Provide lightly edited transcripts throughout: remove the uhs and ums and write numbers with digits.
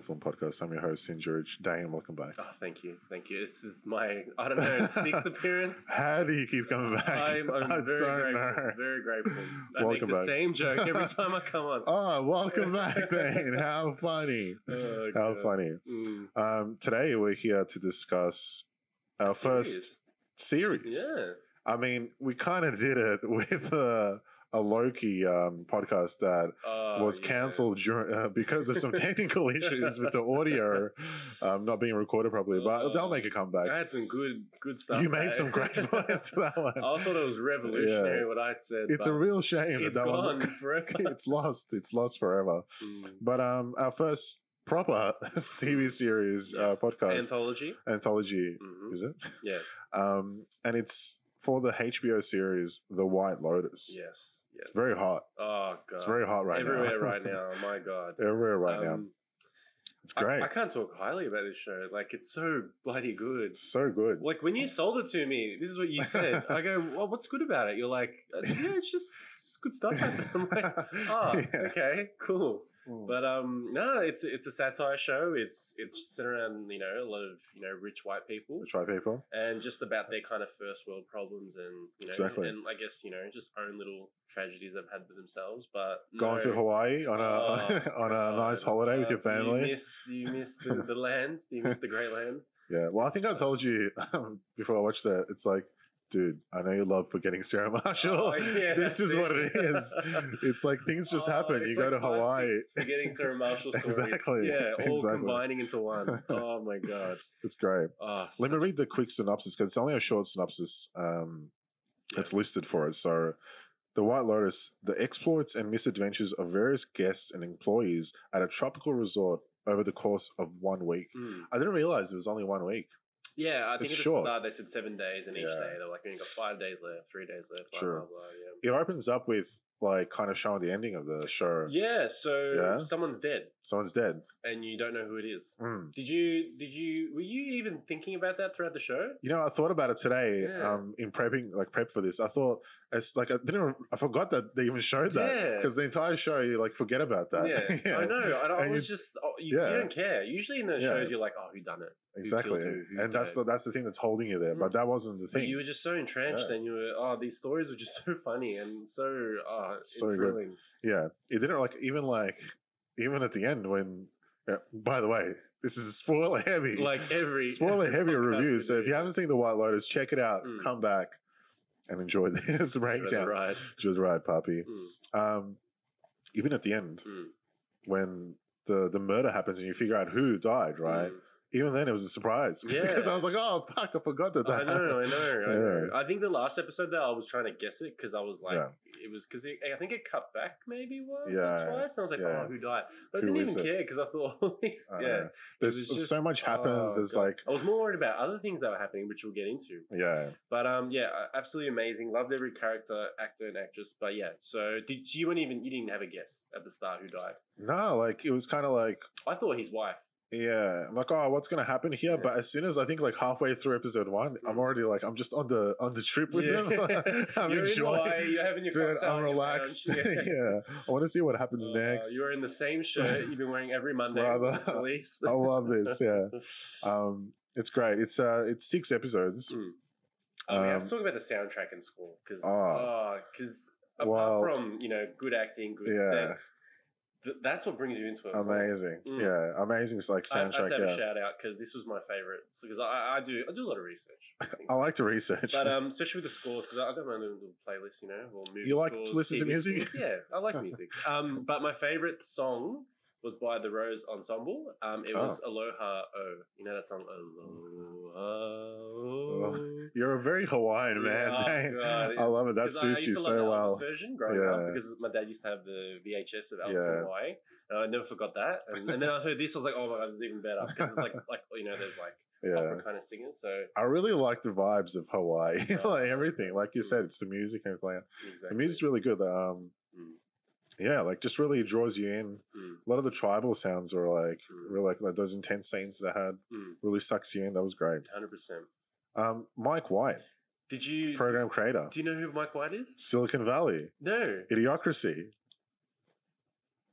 Film Podcast. I'm your host, St. George. Dane, welcome back. Oh, thank you. Thank you. This is my, I don't know, sixth appearance. How do you keep coming back? I'm very grateful. Very grateful. I Welcome make the back. same joke every time I come on. Oh, welcome back, Dane. How funny. How funny. Today we're here to discuss our first series. Yeah. I mean, we kind of did it with a Loki podcast that was cancelled because of some technical issues with the audio not being recorded properly. But they'll make a comeback. I had some good stuff. You made some great points for that one. I thought it was revolutionary what I'd said. It's a real shame it's that gone one forever. It's lost. It's lost forever. But our first proper TV series podcast anthology, is it? Yeah. And it's for the HBO series The White Lotus. Yes. It's very hot. Oh god, it's very hot everywhere right now. Oh my god, everywhere right now. It's great. I can't talk highly about this show. Like, it's so bloody good. It's so good. Like, when you sold it to me, this is what you said. I go, well, what's good about it? You're like, yeah, it's just good stuff. I'm like, okay, cool. But no, it's a satire show. It's centered around a lot of rich white people, and just about their kind of first world problems, and exactly. and I guess just own little tragedies they've had with themselves. But going to Hawaii on a nice holiday with your family. Do you miss the lands? Do you miss the great land? Yeah. Well, I think I told you before I watched that. It's like, dude, I know you love forgetting Sarah Marshall. This is what it is. It's like things just happen. You go to Hawaii. Forgetting Sarah Marshall stories. Exactly. Yeah, all combining into one. Oh my god. It's great. Let me read the quick synopsis because it's only a short synopsis that's listed for it. So, The White Lotus, the exploits and misadventures of various guests and employees at a tropical resort over the course of 1 week. I didn't realize it was only 1 week. Yeah, I think it's at the start they said 7 days, and each day they're like, you got 5 days left, 3 days left, blah, blah, blah. Yeah. It opens up with like kind of showing the ending of the show. Yeah, so someone's dead. Someone's dead. And you don't know who it is. Were you even thinking about that throughout the show? I thought about it today in prep for this. I thought, it's like, I forgot that they even showed that. Because the entire show, you like forget about that. Yeah, I know. I was just, you don't care. Usually in the shows, you're like, oh, who done it? Exactly. And that's the thing that's holding you there. But that wasn't the thing. But you were just so entrenched and you were, these stories were just so funny and so good. Yeah. It didn't even at the end when, by the way, this is spoiler heavy. Like every spoiler heavy review. So if you haven't seen The White Lotus, check it out. Come back and enjoy this breakdown. Enjoy the ride, puppy. Even at the end, when the murder happens and you figure out who died, right? Even then, it was a surprise. Yeah. Because I was like, oh, fuck, I forgot that. I know. I think the last episode, though, I was trying to guess it because I was like, it was because I think it cut back maybe once or twice. And I was like, oh, who died? But I didn't even care because I thought, There's so much happens. There's like. I was more worried about other things that were happening, which we'll get into. Yeah. But absolutely amazing. Loved every character, actor, and actress. But yeah, so you didn't have a guess at the start who died? No, like it was kind of like. I thought his wife. Yeah, I'm like, oh, what's gonna happen here? Yeah. But as soon as I think like halfway through episode 1, I'm already like, I'm just on the trip with them. I'm you're enjoying. In Hawaii, you're having your cocktail. I'm relaxed. Yeah, I want to see what happens next. You're in the same shirt you've been wearing every Monday. Brother, it's released. I love this. Yeah, it's great. It's 6 episodes. We have to talk about the soundtrack and score because apart from good acting, good sets. That's what brings you into it. Amazing. Yeah, amazing. It's like soundtrack. I have to have a shout out because this was my favorite. Because I do a lot of research. I like to research, but especially with the scores because I don't mind a little playlist, or movie. You like scores, to listen TV to music? Scores. Yeah, I like music. But my favorite song was by the Rose Ensemble. It was Aloha O. You know that song? Aloha O. You're a very Hawaiian man, Dane. I love it. That suits you so well. Version growing up because my dad used to have the VHS of Elvis in Hawaii, and I never forgot that. And then I heard this, I was like, oh my god, this is even better because it's like there's like opera kind of singers. So I really like the vibes of Hawaii, like everything. Like you said, it's the music and everything. Exactly. The music's really good. Yeah, like just really draws you in. A lot of the tribal sounds were like, really like those intense scenes that had really sucks you in. That was great. 100%. Mike White. Did you program creator? Do you know who Mike White is? Silicon Valley. No. Idiocracy.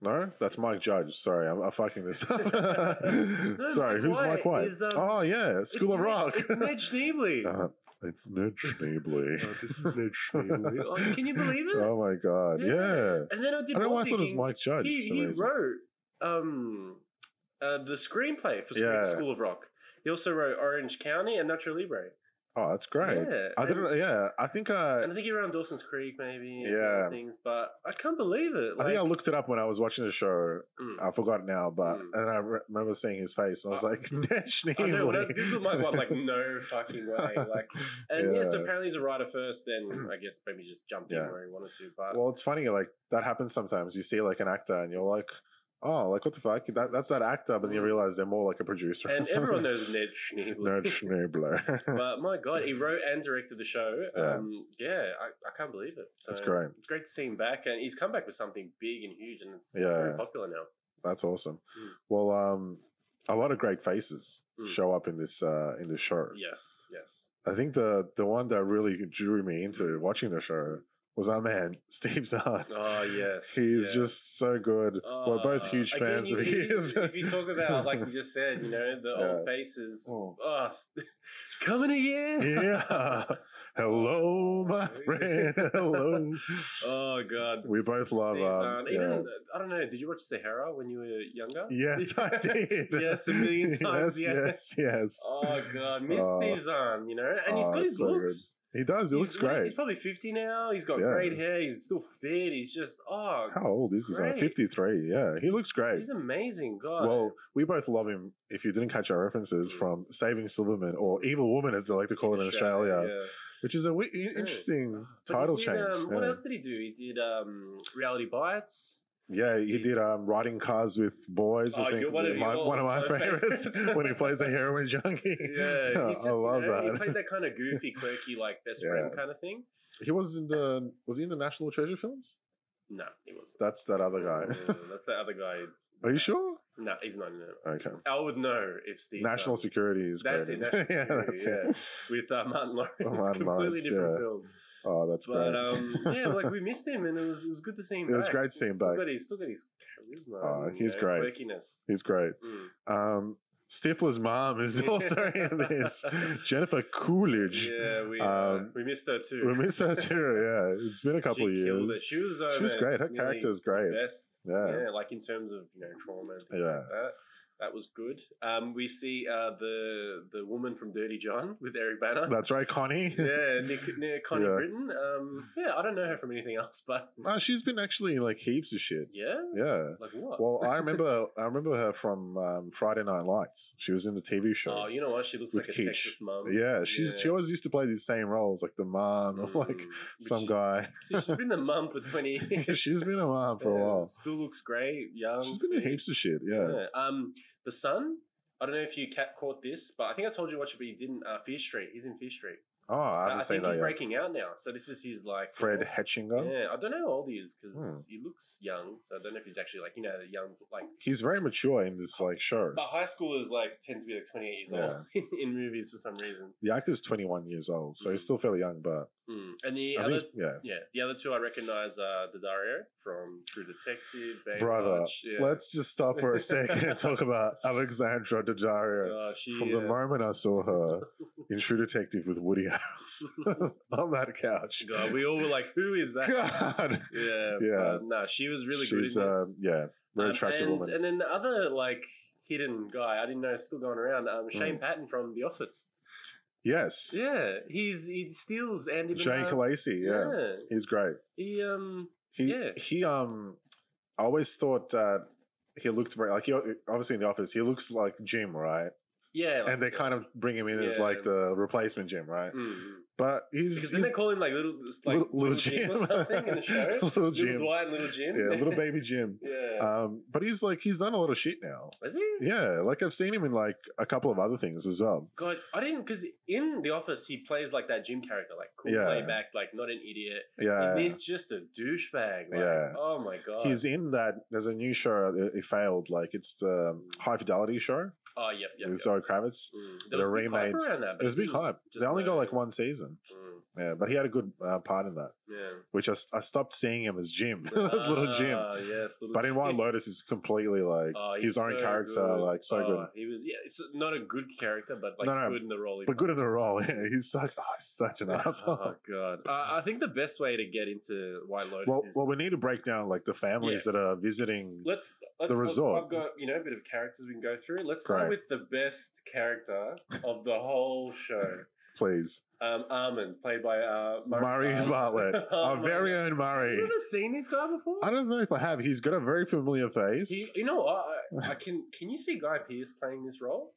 No, that's Mike Judge. Sorry, I'm fucking this up. No, Sorry, who's Mike White? Is, oh yeah, School of Rock. It's Ned Schneebly. It's Ned Schneebly. This is Ned Schneebly. Oh, can you believe it? Oh my god, yeah. And then I don't know why I thought it was Mike Judge. He wrote the screenplay for School of Rock. He also wrote Orange County and Nacho Libre. Oh, that's great. Yeah, I didn't. Yeah, I think. And I think he ran Dawson's Creek, maybe. Yeah, things, but I can't believe it. I think I looked it up when I was watching the show. I forgot now, but and I remember seeing his face. And I was like, Ned Schneebly. I know. When I googled Mike White, I'm like, no fucking way. Like, and so apparently he's a writer first. Then I guess maybe just jumped in where he wanted to. But well, it's funny. Like that happens sometimes. You see like an actor, and you're like, oh, like what the fuck? That's that actor, but then you realize they're more like a producer. And everyone knows Ned Schneebly. Ned Schneebly. But my God, he wrote and directed the show. I can't believe it. So that's great. It's great to see him back, and he's come back with something big and huge, and it's very popular now. That's awesome. Well, a lot of great faces show up in this show. Yes. I think the one that really drew me into watching the show was our man, Steve Zahn. Oh, yes. He's just so good. We're both huge fans of his. If you talk about, like you just said, the old faces. Coming again? Yeah. Hello, my friend. Hello. Oh, God. We both love even, I don't know, did you watch Sahara when you were younger? Yes, I did. Yes, a million times. Yes. Oh, God. Miss Steve Zahn, and he's got his looks. Good. He does. He looks great. He's probably 50 now. He's got great hair. He's still fit. He's just, how old is he? 53. Yeah, he looks great. He's amazing. God. Well, we both love him. If you didn't catch our references from Saving Silverman or Evil Woman, as they like to call it in Australia, which is a interesting title change. What else did he do? He did Reality Bites. Yeah, he did riding cars with boys. I think one of my favorites when he plays a heroin junkie. Yeah, I love that. He played that kind of goofy, quirky, like best friend kind of thing. He was in the National Treasure films? No, he wasn't. That's that other guy. That's that other guy. Are you sure? No, he's not in it. Okay. I would know if Steve. National Security is great. That's it. National Security, with Martin Lawrence. Completely different film. Oh, that's great. But like we missed him, and it was good to see him back. It was great to see him back. He's still got his charisma. Oh, he's great. Quirkiness. He's great. Stifler's mom is also in this. Jennifer Coolidge. Yeah, we missed her too. We missed her too. Yeah, it's been a couple of years. She was great. Her character is great. Best, yeah, like in terms of trauma and things like that. That was good. We see the woman from Dirty John with Eric Bana. That's right, Connie. Yeah, Connie Britton. I don't know her from anything else, but she's been actually in like heaps of shit. Yeah. Like what? Well, I remember her from Friday Night Lights. She was in the TV show. Oh, you know what? She looks like a Texas mom. Yeah, she always used to play these same roles, like the mom of like some guy. So she's been the mum for 20 years. She's been a mom for a while. Still looks great, young. She's been in heaps of shit. Yeah. The son, I don't know if you caught this, but I think I told you to watch it, but you didn't. Fear Street. He's in Fear Street. Oh, I haven't seen that yet. He's breaking out now. So this is his like Fred Hetchinger. Yeah, I don't know how old he is because he looks young. So I don't know if he's actually like young like. He's very mature in this like show. But high schoolers tend to be like 28 years old in movies for some reason. The actor's 21 years old, so he's still fairly young. But and the other the other two I recognize are Daddario from True Detective. Brother, let's just stop for a second and talk about Alexandra Daddario. From the moment I saw her in True Detective with Woody Harrelson on that couch, God, we all were like, "Who is that?" God, yeah. No, she was really good. She's very attractive woman. And then the other like hidden guy I didn't know is still going around. Shane Patton from The Office. Yes. Yeah, he steals Andy Bernard's. Jane Calacey. Yeah, he's great. I always thought that he looked very like obviously in The Office he looks like Jim, right? Yeah, and they kind of bring him in as like the replacement Jim, right? But because then they call him like little Jim or something in the show. Little Dwight and little Jim. Yeah, little baby Jim. Yeah. But he's done a lot of shit now. Is he? Yeah, like I've seen him in like a couple of other things as well. God, I didn't because in The Office he plays like that Jim character, like cool, laid back, like not an idiot. Yeah, he's just a douchebag. Like, oh my God. He's in that. There's a new show. It failed. Like it's the High Fidelity show. Oh, yep. With Zoe Kravitz. There was a big hype around that. It was big hype. They only got like one season. Yeah, but he had a good part in that. Yeah. Which I stopped seeing him as Jim. As little Jim. Yes, little but in White Lotus, he's completely like his own character, good. like so good. He was, it's not a good character, but like good in the role. But good in the role, yeah. He's such an asshole. Oh god. I think the best way to get into White Lotus is... Well, we need to break down like the families that are visiting the resort. I've got, a bit of characters we can go through. Let's start with the best character of the whole show. Please. Armand, played by Murray Bartlett. Our very own Murray. Have you ever seen this guy before? I don't know if I have. He's got a very familiar face. I can you see Guy Pearce playing this role?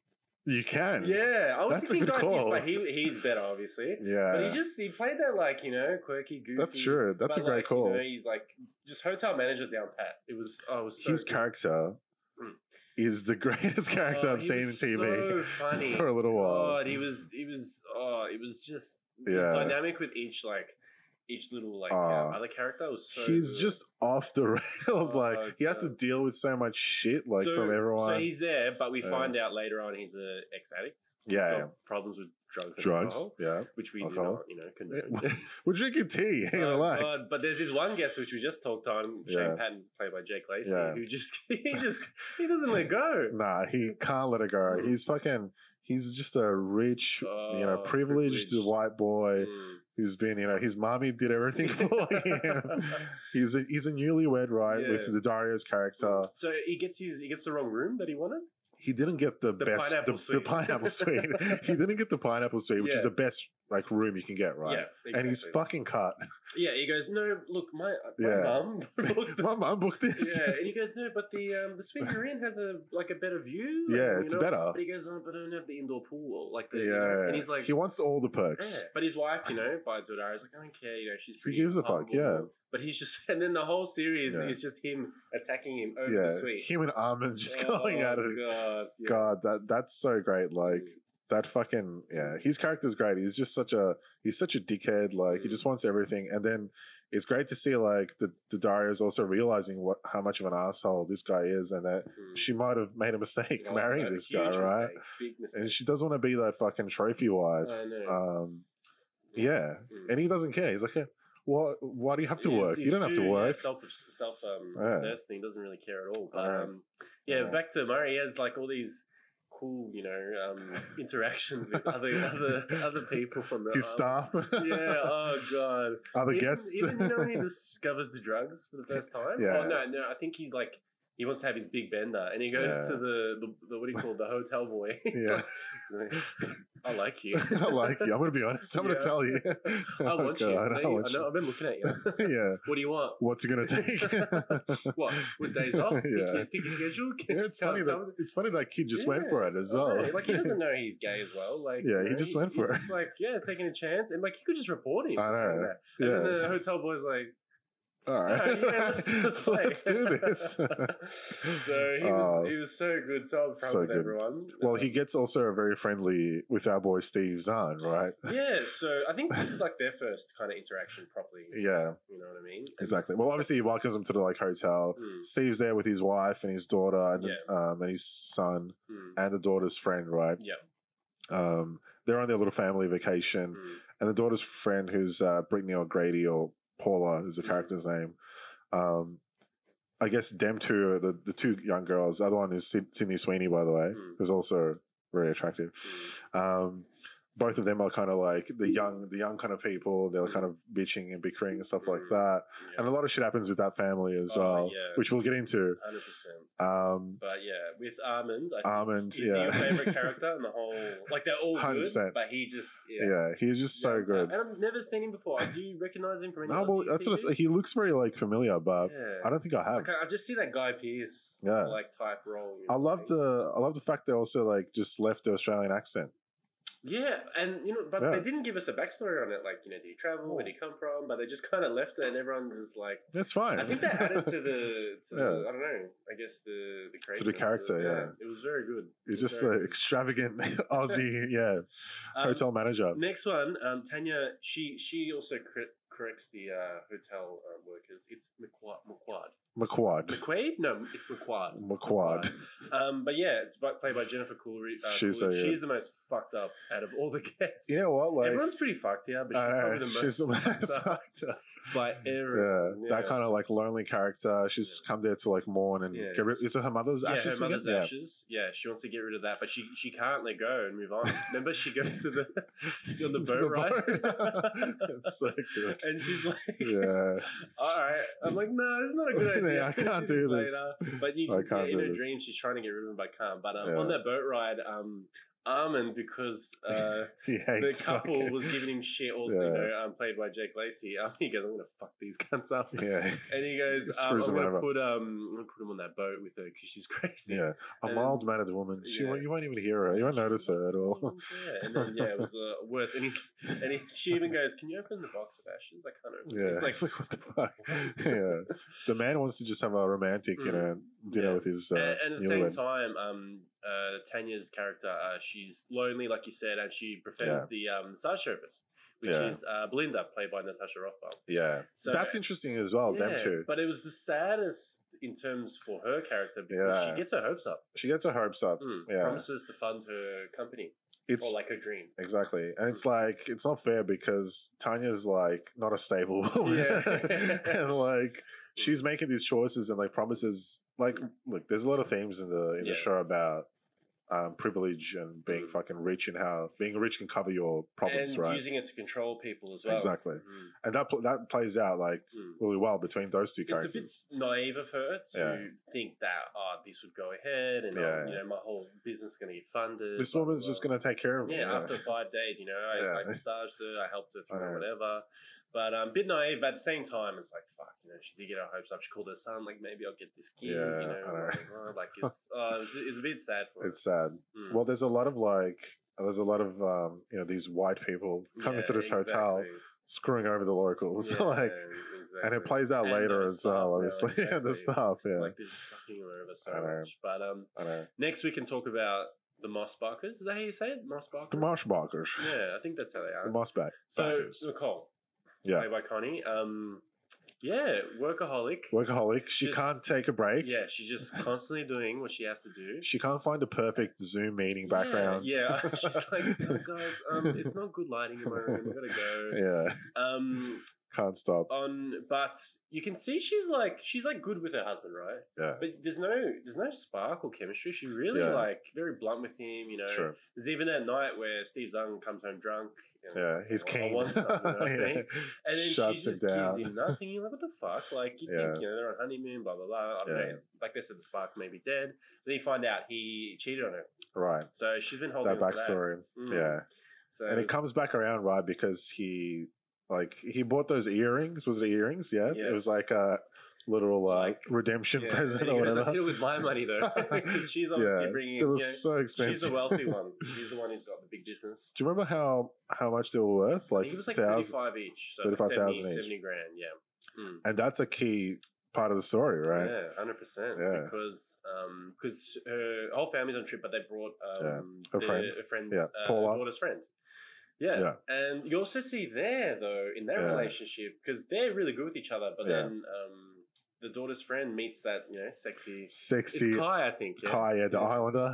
You can. Yeah, I was That's thinking a good Guy call. Pearce, but he's better, obviously. Yeah. But he played that like, quirky, goofy. That's true. That's a great call. He's like just hotel manager down pat. It was so his character is the greatest character I've seen in TV so funny. for a little while. God, it was just his dynamic with each little other character was so he's good. Just off the rails. He has to deal with so much shit from everyone. So he's there, but we find out later on he's an ex-addict. Yeah. Problems with drugs and alcohol, which we do not, condone. We're drinking tea. Hey, relax. God, but there's this one guest which we just talked on, Shane Patton, played by Jake Lacey, who he doesn't let go. Nah, he can't let it go. He's just a rich, privileged white boy who's been, his mommy did everything for him. He's a newlywed, right, with the Dario's character. So he gets the wrong room that he wanted. He didn't get the best the pineapple suite. He didn't get the pineapple suite, which is the best room you can get, right? Yeah, exactly. And he's fucking cut. Yeah, he goes, no, look, my mum booked my mum booked this. Yeah, and he goes, no, but the suite you're in has a better view. Yeah, it's better. But he goes, but I don't have the indoor pool, and he's like, he wants all the perks. Yeah, but his wife, by Daddario, is like, I don't care, she's pretty. He gives a fuck, yeah. But he's just, and then the whole series is just him attacking him over the suite. Him and Armand just going at it. God, that's so great. That fucking his character's great. He's just such a dickhead. He just wants everything, and then it's great to see the Dario's also realizing how much of an asshole this guy is, and that she might have made a mistake marrying this guy, right? Big mistake. And she doesn't want to be that fucking trophy wife. I know. And he doesn't care. He's like, why do you have to work? You don't have to work. Self-obsessed, and he doesn't really care at all. But back to Murray. He has all these cool, interactions with other people from his staff. Oh god, other guests. Even when he discovers the drugs for the first time. Yeah. Oh no, I think he's he wants to have his big bender, and he goes to the what do you call the hotel boy? He's I like you. I like you. I'm going to be honest. I'm going to tell you. I want you. I know. I've been looking at you. Yeah. What do you want? What's it going to take? What? With days off? Yeah. Pick your schedule? It's funny that kid just went for it as well. He doesn't know he's gay as well. He just went for it. Just taking a chance. And he could just report him. I know. And then the hotel boy's like, all right, let's play. Let's do this. So he was so good, so upfront with everyone. Well, he gets also very friendly with our boy Steve Zahn, right? Yeah, so I think this is their first kind of interaction properly. Yeah. You know what I mean? Exactly. Well, obviously he welcomes them to the hotel. Steve's there with his wife and his daughter and his son and the daughter's friend, right? Yeah. They're on their little family vacation, and the daughter's friend, who's Brittany O'Grady or Paula is the character's name. I guess them two, the two young girls. The other one is Sydney Sweeney, by the way, who's also very attractive. Both of them are kind of the young kind of people. They're kind of bitching and bickering and stuff like that. Yeah. And a lot of shit happens with that family as well, which we'll get into. 100%. But with Armand, he's your favorite character in the whole. They're all 100%. Good, but he just he's just so good. And I've never seen him before. Do you recognize him from any? No, well, that's what he looks very familiar, but I don't think I have. I just see that Guy Pearce type role. I love the fact they also just left the Australian accent. Yeah, and but they didn't give us a backstory on it. Did he travel? Where did he come from? But they just kind of left it, and everyone's just that's fine. I think that added to the I don't know. I guess the to the character. It was very good. He's just an extravagant Aussie, hotel manager. Next one, Tanya. She also corrects the hotel workers. It's McQuad. McQuad. McQuaid? No, it's McQuad. McQuad. But yeah, it's played by Jennifer Coolidge. She's She's the most fucked up out of all the guests. You know what? Like, everyone's pretty fucked here, but she's probably the most fucked up by everyone. Yeah, that kind of like lonely character. She's come there to like mourn and get rid. Is it her mother's ashes? Her mother's ashes. Yeah, she wants to get rid of that, but she can't let go and move on. Remember, she goes to the on the boat ride. It's so good. And she's like, all right. I'm like, no, it's not a good idea. I can't do this. But you can in her dreams, she's trying to get rid of him, but can't. But on that boat ride, Armand, because the couple was giving him shit, played by Jake Lacey. He goes, "I'm gonna fuck these cunts up." Yeah, and he goes, "I'm gonna put him on that boat with her because she's crazy." Yeah, a mild mannered woman. You won't even hear her. You won't notice her at all. Yeah, and then it was worse. And she even goes, "Can you open the box of ashes?" I can't open. Yeah, it's like what the fuck. Yeah, the man wants to just have a romantic, dinner with his. And at the same time, Tanya's character, she's lonely, like you said, and she prefers the massage therapist, which is Belinda, played by Natasha Rothwell. Yeah, so that's interesting as well. Them too. But it was the saddest in terms for her character because she gets her hopes up. She gets her hopes up. Promises to fund her company. Or like her dream. Exactly. And it's like, it's not fair because Tanya's like not a stable woman. And like, she's making these choices and like promises. Like, look, there's a lot of themes in the show about privilege and being fucking rich and how being rich can cover your problems, and right? Using it to control people as well. Exactly. And that plays out like really well between those two characters. It's a bit naive of her to think that this would go ahead and my whole business is going to get funded. This woman's just going to take care of me. Yeah, after 5 days, I massaged her, I helped her through whatever. But a bit naive, but at the same time, it's like, fuck, she did get her hopes up. She called her son, like, maybe I'll get this kid, it's a bit sad for her. It's sad. Well, there's a lot of, these white people coming to this hotel, screwing over the locals, and it plays out later as well, obviously. The staff, Like, they're just fucking them over so much. But next we can talk about the Mossbachers. Is that how you say it? Mossbachers? The Mossbachers. Yeah, I think that's how they are. The Mossbach. So, Nicole. Played by Connie. Workaholic. Workaholic. She can't take a break. Yeah, she's just constantly doing what she has to do. She can't find a perfect Zoom meeting background. Yeah. She's like, oh, guys, it's not good lighting in my room. We gotta go. Yeah. Can't stop. But you can see she's like good with her husband, right? Yeah. But there's no spark or chemistry. She's really very blunt with him, Sure. There's even that night where Steve Zahn comes home drunk. He's keen. And then she just gives him nothing. You're like, what the fuck? Like, you think, they're on honeymoon, blah, blah, blah. I don't know. Like they said, the spark may be dead. Then you find out he cheated on her. Right. So she's been holding that backstory. Yeah. So, and it comes back around, right? Because he bought those earrings. Was it earrings? Yeah. Yes. It was like a literal redemption present or whatever. I did it with my money though, because she's obviously bringing. It was so expensive. She's the wealthy one. She's the one who's got the big business. Do you remember how much they were worth? Like, I think it was like 35 each. So 35,000 each. 70 grand. Yeah. And that's a key part of the story, right? Yeah, 100%. Yeah. Because her whole family's on trip, but they brought her friend's daughter's friend. Yeah. And you also see there, though, in that relationship, because they're really good with each other, but then the daughter's friend meets that, sexy... It's Kai, I think. Yeah? Kai, the Islander.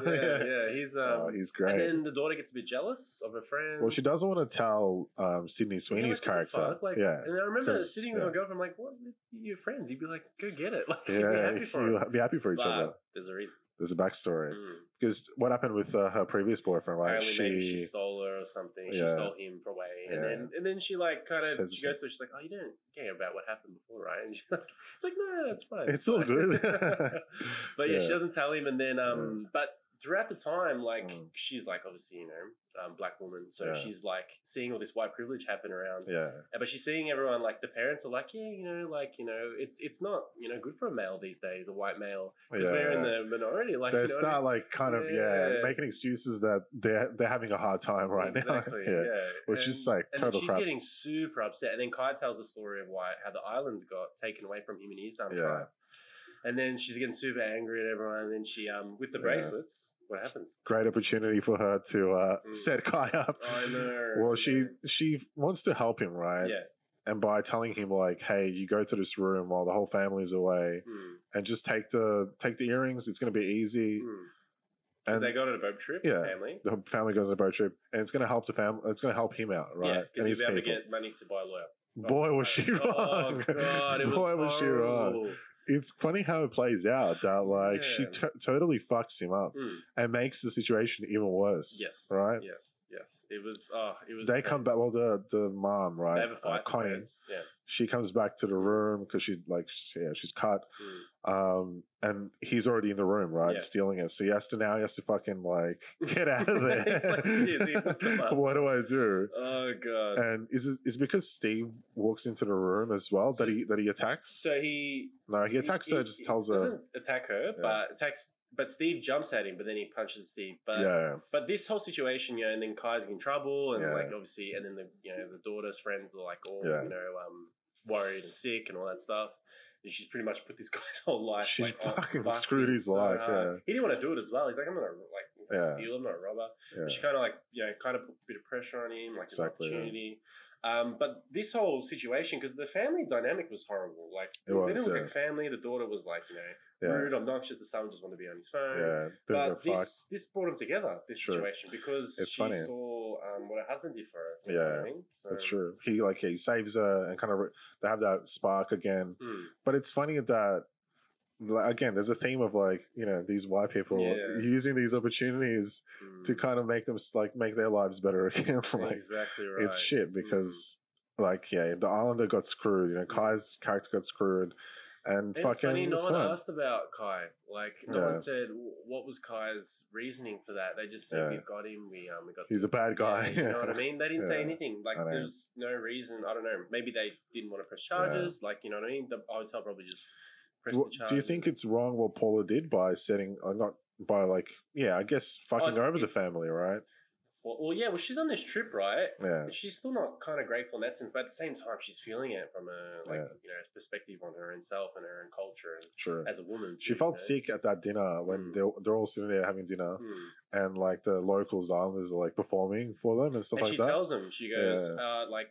He's great. And then the daughter gets a bit jealous of her friend. Well, she doesn't want to tell Sydney Sweeney's character. And I remember sitting with my girlfriend, I'm like, what? You're friends. You'd be like, go get it. Like, you'd be happy for each other. There's a reason. There's a backstory. Because what happened with her previous boyfriend, right? Maybe she stole her or something. She stole him for away. And then she like kind of, she goes to her, she's like, oh, you didn't care about what happened before, right? And she's like, no, that's fine. It's all good. But she doesn't tell him. And then, but throughout the time, like, she's like, obviously, black woman. So she's like seeing all this white privilege happen around. Yeah. But she's seeing everyone, like the parents are like, it's not, good for a male these days, a white male. Because we're in the minority. Like, they start like kind of, making excuses that they're having a hard time right now. Which is like total crap. And she's getting super upset. And then Kai tells the story of how the island got taken away from him and his tribe. And then she's getting super angry at everyone. And then she, with the bracelets, what happens? Great opportunity for her to set Kai up. I know. Well, she wants to help him, right? Yeah. and by telling him like, hey, you go to this room while the whole family's away, and just take the earrings. It's going to be easy. And they go on a boat trip. Yeah, the family. The family goes on a boat trip, and it's going to help the family. It's going to help him out, right? Yeah, because he'll be able to get money to buy a lawyer. Boy, was she wrong! Oh God, Boy, was she wrong! It's funny how it plays out that like she totally fucks him up and makes the situation even worse. Yes. Right. Yes. It was. It was. They come back. Well, the mom, right? They have a fight. Connie. Yeah. She comes back to the room because she's cut. And he's already in the room, right? Yeah. Stealing it. So he has to fucking like get out of there. What do I do? Oh God. And is because Steve walks into the room as well that he attacks? So he attacks her, just tells her. Doesn't attack her, but Steve jumps at him, but then he punches Steve. But this whole situation, and then Kai's in trouble, and like obviously, and then the daughter's friends are like all worried and sick and all that stuff. And she's pretty much put this guy's whole life. She fucking screwed his life. He didn't want to do it as well. He's like, I'm not steal. I'm not a robber. But she kind of put a bit of pressure on him, like an opportunity. But this whole situation, because the family dynamic was horrible. Like, they didn't look like family. The daughter was like, rude, obnoxious. The son just wanted to be on his phone. But this brought them together, this situation, because she saw what her husband did for her. You know what I mean? So, that's true. He saves her and kind of they have that spark again. But it's funny that, again, there's a theme of like, these white people using these opportunities to kind of make them make their lives better again. Like, exactly right. It's shit because the Islander got screwed. Kai's character got screwed. And fucking, funny, no one asked about Kai. Like, no one said what was Kai's reasoning for that. They just said we've got him. We got. He's a bad guy. You know what I mean? They didn't say anything. Like, there's no reason. I don't know. Maybe they didn't want to press charges. Like, you know what I mean? The hotel probably just pressed the charges. Do you think it's wrong what Paula did by setting, not by I guess fucking over the family, right? Well, she's on this trip, right? Yeah. She's still not kind of grateful in that sense, but at the same time, she's feeling it from a perspective on her own self and her own culture, and as a woman. She felt sick at that dinner when they're all sitting there having dinner, and like the locals, islanders, are like performing for them and stuff like that. She tells them, she goes,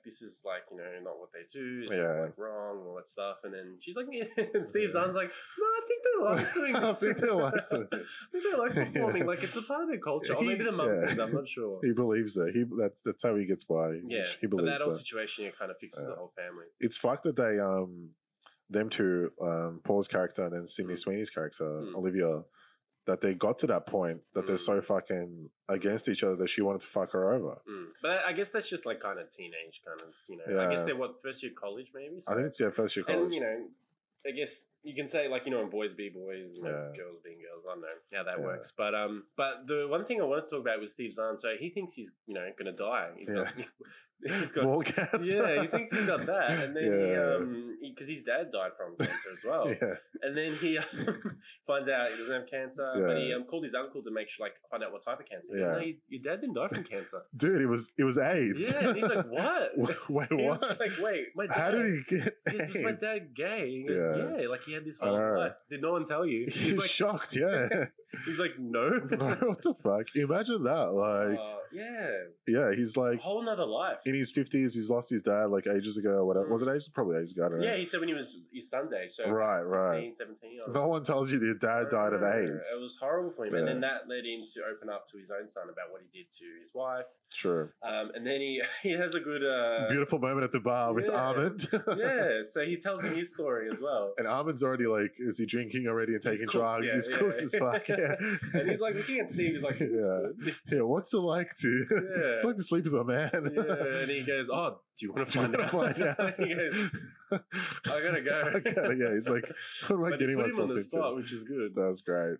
this is not what they do. This is like wrong and all that stuff. And then she's like, and Steve Zahn's like, no, I think they like doing this. I think they like performing. Like, it's a part of their culture. Or maybe the mum says, I'm not sure. He believes that. That's how he gets by. Yeah, he believes that whole situation kind of fixes the whole family. It's fucked that they them two, Paul's character and then Sydney Sweeney's character, Olivia, that they got to that point that they're so fucking against each other that she wanted to fuck her over. But I guess that's just like kind of teenage kind of, I guess they're first year college maybe. So. I think it's first year college. And I guess you can say when boys be boys and girls being girls. I don't know how that works. But the one thing I wanted to talk about was Steve Zahn. So he thinks he's going to die. He's got ball cats. Yeah, he thinks he's got that, and then he because his dad died from cancer as well. And then he finds out he doesn't have cancer, but he called his uncle to find out what type of cancer. No, your dad didn't die from cancer, dude. It was AIDS. Yeah, and he's like, what? Wait, what? He's like, wait, my dad, how did he get AIDS? Was my dad gay? He goes, like he had this whole life. Did no one tell you? He's like shocked. He's like, no. What the fuck? Imagine that. Like, he's like a whole nother life. In his 50s, he's lost his dad like ages ago or whatever. Was it ages? Probably ages ago. I don't know. Yeah, he said when he was his son's age. So 16, 17. No one tells you your dad died of AIDS. It was horrible for him. And then that led him to open up to his own son about what he did to his wife. Sure. And then he has a good... beautiful moment at the bar with Armand. So he tells him his story as well. And Armand's already like, is he drinking already and taking drugs? He's cooked as fuck. And he's like looking at Steve, he's like, what's it like to... It's like to sleep with a man. And he goes, do you want to find out? He goes, I gotta go. He's like, what am I getting myself on the into? spot, which is good. That was great.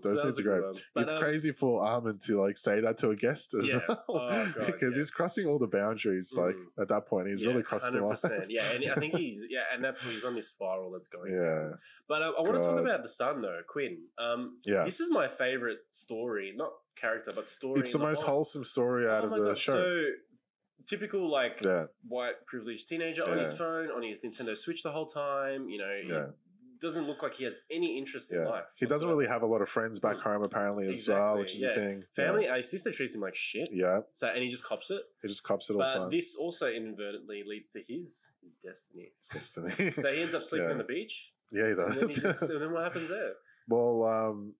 Those things are great. It's crazy for Armand to like say that to a guest as well. Because he's crossing all the boundaries. Like at that point, he's really crossed the line. And I think and that's why he's on this spiral that's going on. But I want to talk about the son though, Quinn. This is my favorite story, not character, but story. It's the most wholesome story out of the show. So typical white privileged teenager on his phone, on his Nintendo Switch the whole time. doesn't look like he has any interest in life. He doesn't really have a lot of friends back home apparently as well, which is the thing. Family, his sister treats him like shit. Yeah. So and he just cops it. He just cops it all the time. But this also inadvertently leads to his destiny. His destiny. So he ends up sleeping on the beach. Yeah, he does. And then what happens there? Well,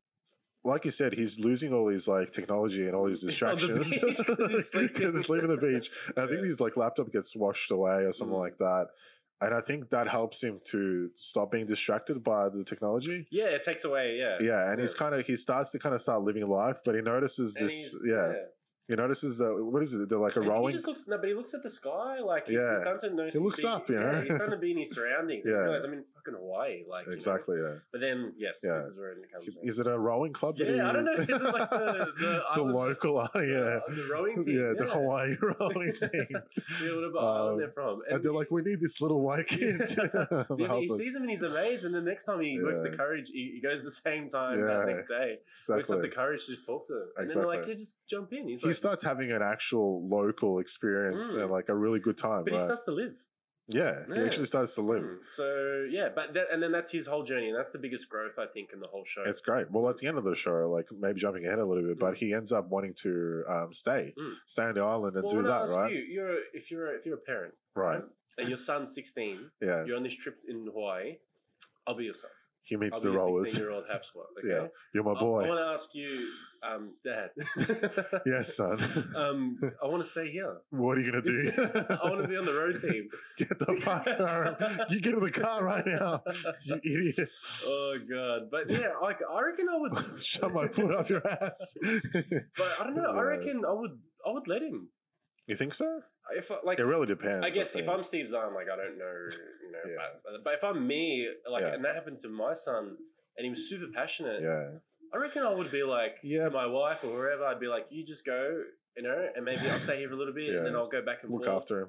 like you said, he's losing all his like technology and all his distractions because he's sleeping on the beach. And I think his like laptop gets washed away or something like that. And I think that helps him to stop being distracted by the technology. Yeah, it takes away. Yeah, and he starts to start living life, but he notices this. He notices that, what is it? They're like a rowing. But he looks at the sky, like he's starting to notice. He looks up, you know. He's starting to be in his surroundings. He realizes I'm in fucking Hawaii, like exactly, But then, this is where it comes. Is it a rowing club? I don't know. Is it like the local? the rowing team? The Hawaii rowing team. Whatever island they're from. And they're like, we need this little white kid. He sees him and he's amazed, and the next time he works the courage, he goes the same time that next day. Works up the courage to just talk to them, and then they're like, just jump in. He starts having an actual local experience and like a really good time. But he starts to live. Yeah, he actually starts to live. So and then that's his whole journey, and that's the biggest growth I think in the whole show. It's great. Well, at the end of the show, like maybe jumping ahead a little bit, but he ends up wanting to stay on the island and do that, right? If you're a parent, right, and your son's 16, you're on this trip in Hawaii, I'll be your son. He meets the rollers. 16-year-old half squat. Okay? Yeah, you're my boy. I want to ask you, Dad. Yes, son. I want to stay here. What are you gonna do? I want to be on the road team. Get the fuck out! You get in the car right now, you idiot. Oh god, but yeah, like I reckon I would shove my foot up your ass. But I don't know. I reckon I would let him. You think so? If it really depends. I guess if I'm Steve Zahn, like I don't know, but if I'm me, like, and that happened to my son, and he was super passionate, I reckon I would be like to my wife or whoever, I'd be like, you just go, and maybe I'll stay here for a little bit, and then I'll go back and look after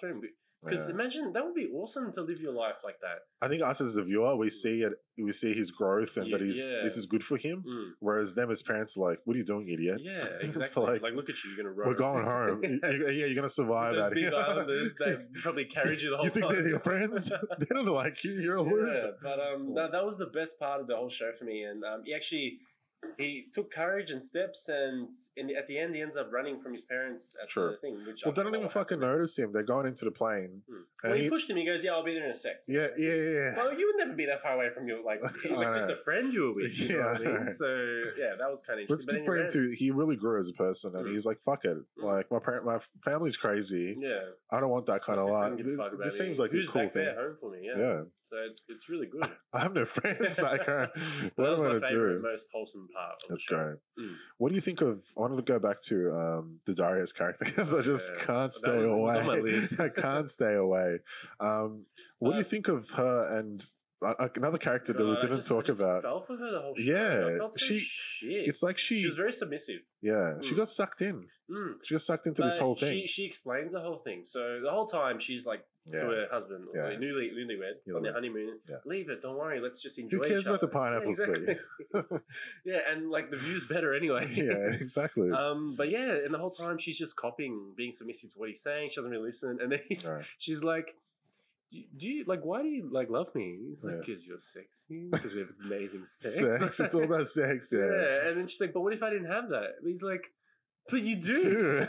him. Because imagine that would be awesome to live your life like that. I think us as the viewer, we see his growth and that this is good for him. Whereas them as parents are like, what are you doing, idiot? Yeah, exactly. Like look at you, you're gonna run. We're going home. You're gonna survive those out big here. islanders, they probably carried you the whole time. You think they're your friends? They don't like you. You're a loser. But that was the best part of the whole show for me. And he took courage and steps, and at the end, he ends up running from his parents at the thing. Which they don't even fucking notice him. They're going into the plane. Well, he pushed him. He goes, I'll be there in a sec. Yeah. Well, you would never be that far away from your, just a friend you were with. You know what I mean? So, that was kind of interesting. But it's good for him too. He really grew as a person, and he's like, fuck it. Like, my family's crazy. Yeah. I don't want that kind of life. This seems like a cool thing. Home for me, yeah. So it's really good. I have no friends back home. What am I going to do? Most wholesome part of That's great. What do you think of? I wanted to go back to Daddaria's character because I just can't stay away. On my list. I can't stay away. What do you think of her and another character that we didn't talk about? Fell for her the whole show. Yeah, I felt so shit. It's like she was very submissive. Yeah, she got sucked in. She got sucked into this whole thing. She explains the whole thing. So the whole time she's like to her husband, newlywed, on their honeymoon. Leave it, don't worry, let's just enjoy. Who cares about the pineapple sweet? And like the view's better anyway. Yeah, exactly. But and the whole time she's just copying, being submissive to what he's saying. She doesn't really listen, and then she's like, do you like? Why do you like love me? He's like, because you're sexy. Because we have amazing sex. It's all about sex. Yeah. And then she's like, but what if I didn't have that? And he's like, but you do.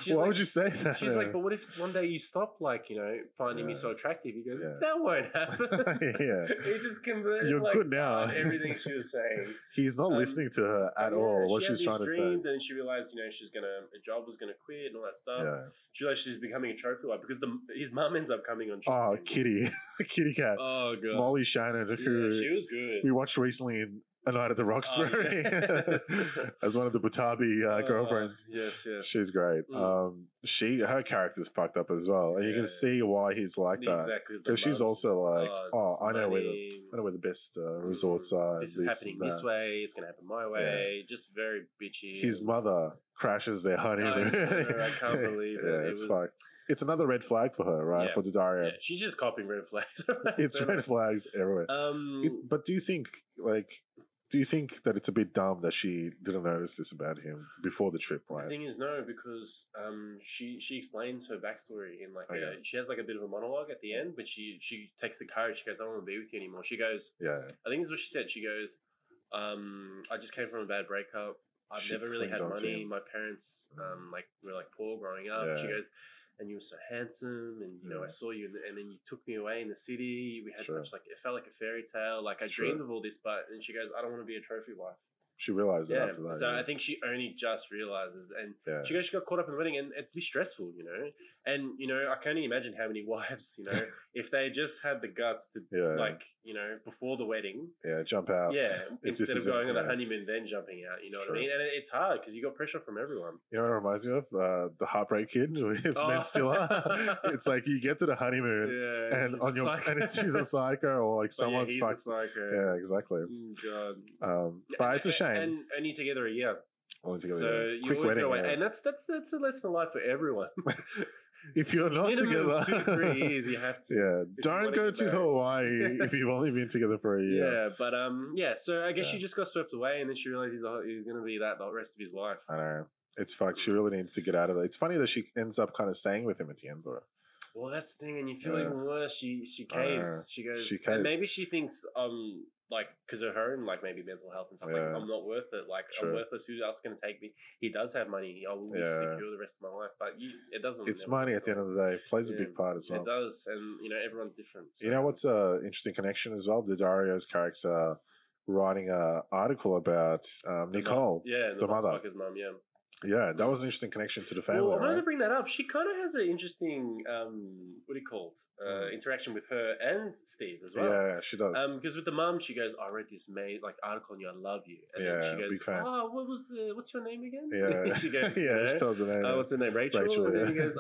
Why would you say that? She's like, but what if one day you stop, finding me so attractive? He goes, that won't happen. He just completely you're good now. Everything she was saying. He's not listening to her at all. What she's trying to say. And then she realized, her job was gonna quit and all that stuff. Yeah. She realized she's becoming a trophy wife because his mum ends up coming on. Oh, Kitty, Kitty Cat. Oh god, Molly Shannon, who she was good. We watched recently in A Night at the Roxbury as one of the Butabi girlfriends. Yes. She's great. Her character's fucked up as well, and you can see why he's like that. Exactly, because she's also like, I know where the best resorts are. This is happening this way. It's gonna happen my way. Just very bitchy. His mother crashes their honeymoon. I can't believe it. It's fucked. It's another red flag for her, right? For Daddario. Yeah, she's just copying red flags. It's red flags everywhere. But do you think do you think that it's a bit dumb that she didn't notice this about him before the trip, right? The thing is, no, because she explains her backstory in like she has like a bit of a monologue at the end, but she takes the courage. She goes, "I don't want to be with you anymore." She goes, I think this is what she said. She goes, "I just came from a bad breakup. I've never really had money. My parents like were like poor growing up." She goes, "And you were so handsome, and you know I saw you, and then you took me away in the city. We had such like it felt like a fairy tale. Like I dreamed of all this, but." And she goes, "I don't want to be a trophy wife." She realized that after that. So I think she only just realizes, and she goes, she got caught up in the wedding, and it's be stressful, you know. And you know, I can only imagine how many wives, you know, if they just had the guts to, like, you know, before the wedding, jump out, instead of going on the honeymoon, then jumping out. You know what I mean? And it's hard because you got pressure from everyone. You know what it reminds me of? The Heartbreak Kid with Ben Stiller. It's like you get to the honeymoon, and on your and she's a psycho, or like someone's he's a psycho. Yeah, exactly. God. But it's a shame. And only together a year. Only together. So you quick always wedding, go away, and that's a lesson of life for everyone. If you're not together, 2 to 3 years, you have to. Don't go to Hawaii if you've only been together for a year. Yeah, but so I guess she just got swept away, and then she realized he's going to be that the rest of his life. I know. It's fucked. She really needs to get out of it. It's funny that she ends up kind of staying with him at the end, though. Well, that's the thing, and you feel even worse. She caves. She goes, and maybe she thinks like because of her and like maybe mental health and stuff. Like I'm not worth it. Like I'm worthless. Who else is going to take me? He does have money. I will be secure the rest of my life. But it doesn't. It's money at the end of the day. It plays a big part as well. It does, and you know everyone's different. So. You know what's an interesting connection as well? Daddario's character writing an article about Nicole, the mother. Mom, Yeah, that was an interesting connection to the family. Well, I wanted to bring that up. She kind of has an interesting, what do you call it, interaction with her and Steve as well. Yeah, she does. Because with the mum, she goes, "I read this article on you. I love you." And then she goes, big fan. "Oh, what's your name again?" Yeah, she goes, she tells her name. What's her name? Rachel. And then he goes,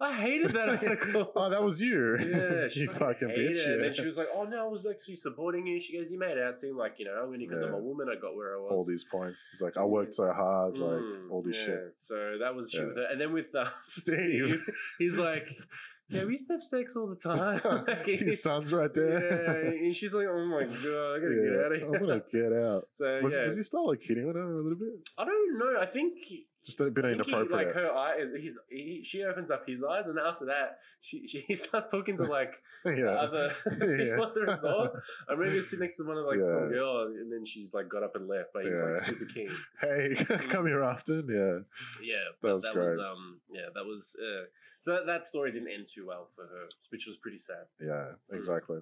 I hated that article. Oh, that was you. Yeah, you fucking bitch. Yeah. And then she was like, "Oh no, I was actually supporting you." She goes, "You made it out seem like only because I'm a woman, I got where I was." All these points. He's like, "I worked so hard, like all this shit." So that was shit with her. And then with Steve, he's like, "Yeah, we used to have sex all the time." His son's right there. Yeah, and she's like, "Oh my god, I gotta get out of here." I'm gonna get out. So does he start like hitting on her a little bit? I don't know. I think just a bit inappropriate. Like her eye, she opens up his eyes, and after that, he starts talking to like other people at the resort. I remember he was sitting next to one of like some girl, and then she's like got up and left, but he's like super keen. Hey, come here often. That was great. That was. So that story didn't end too well for her, which was pretty sad. Yeah, exactly.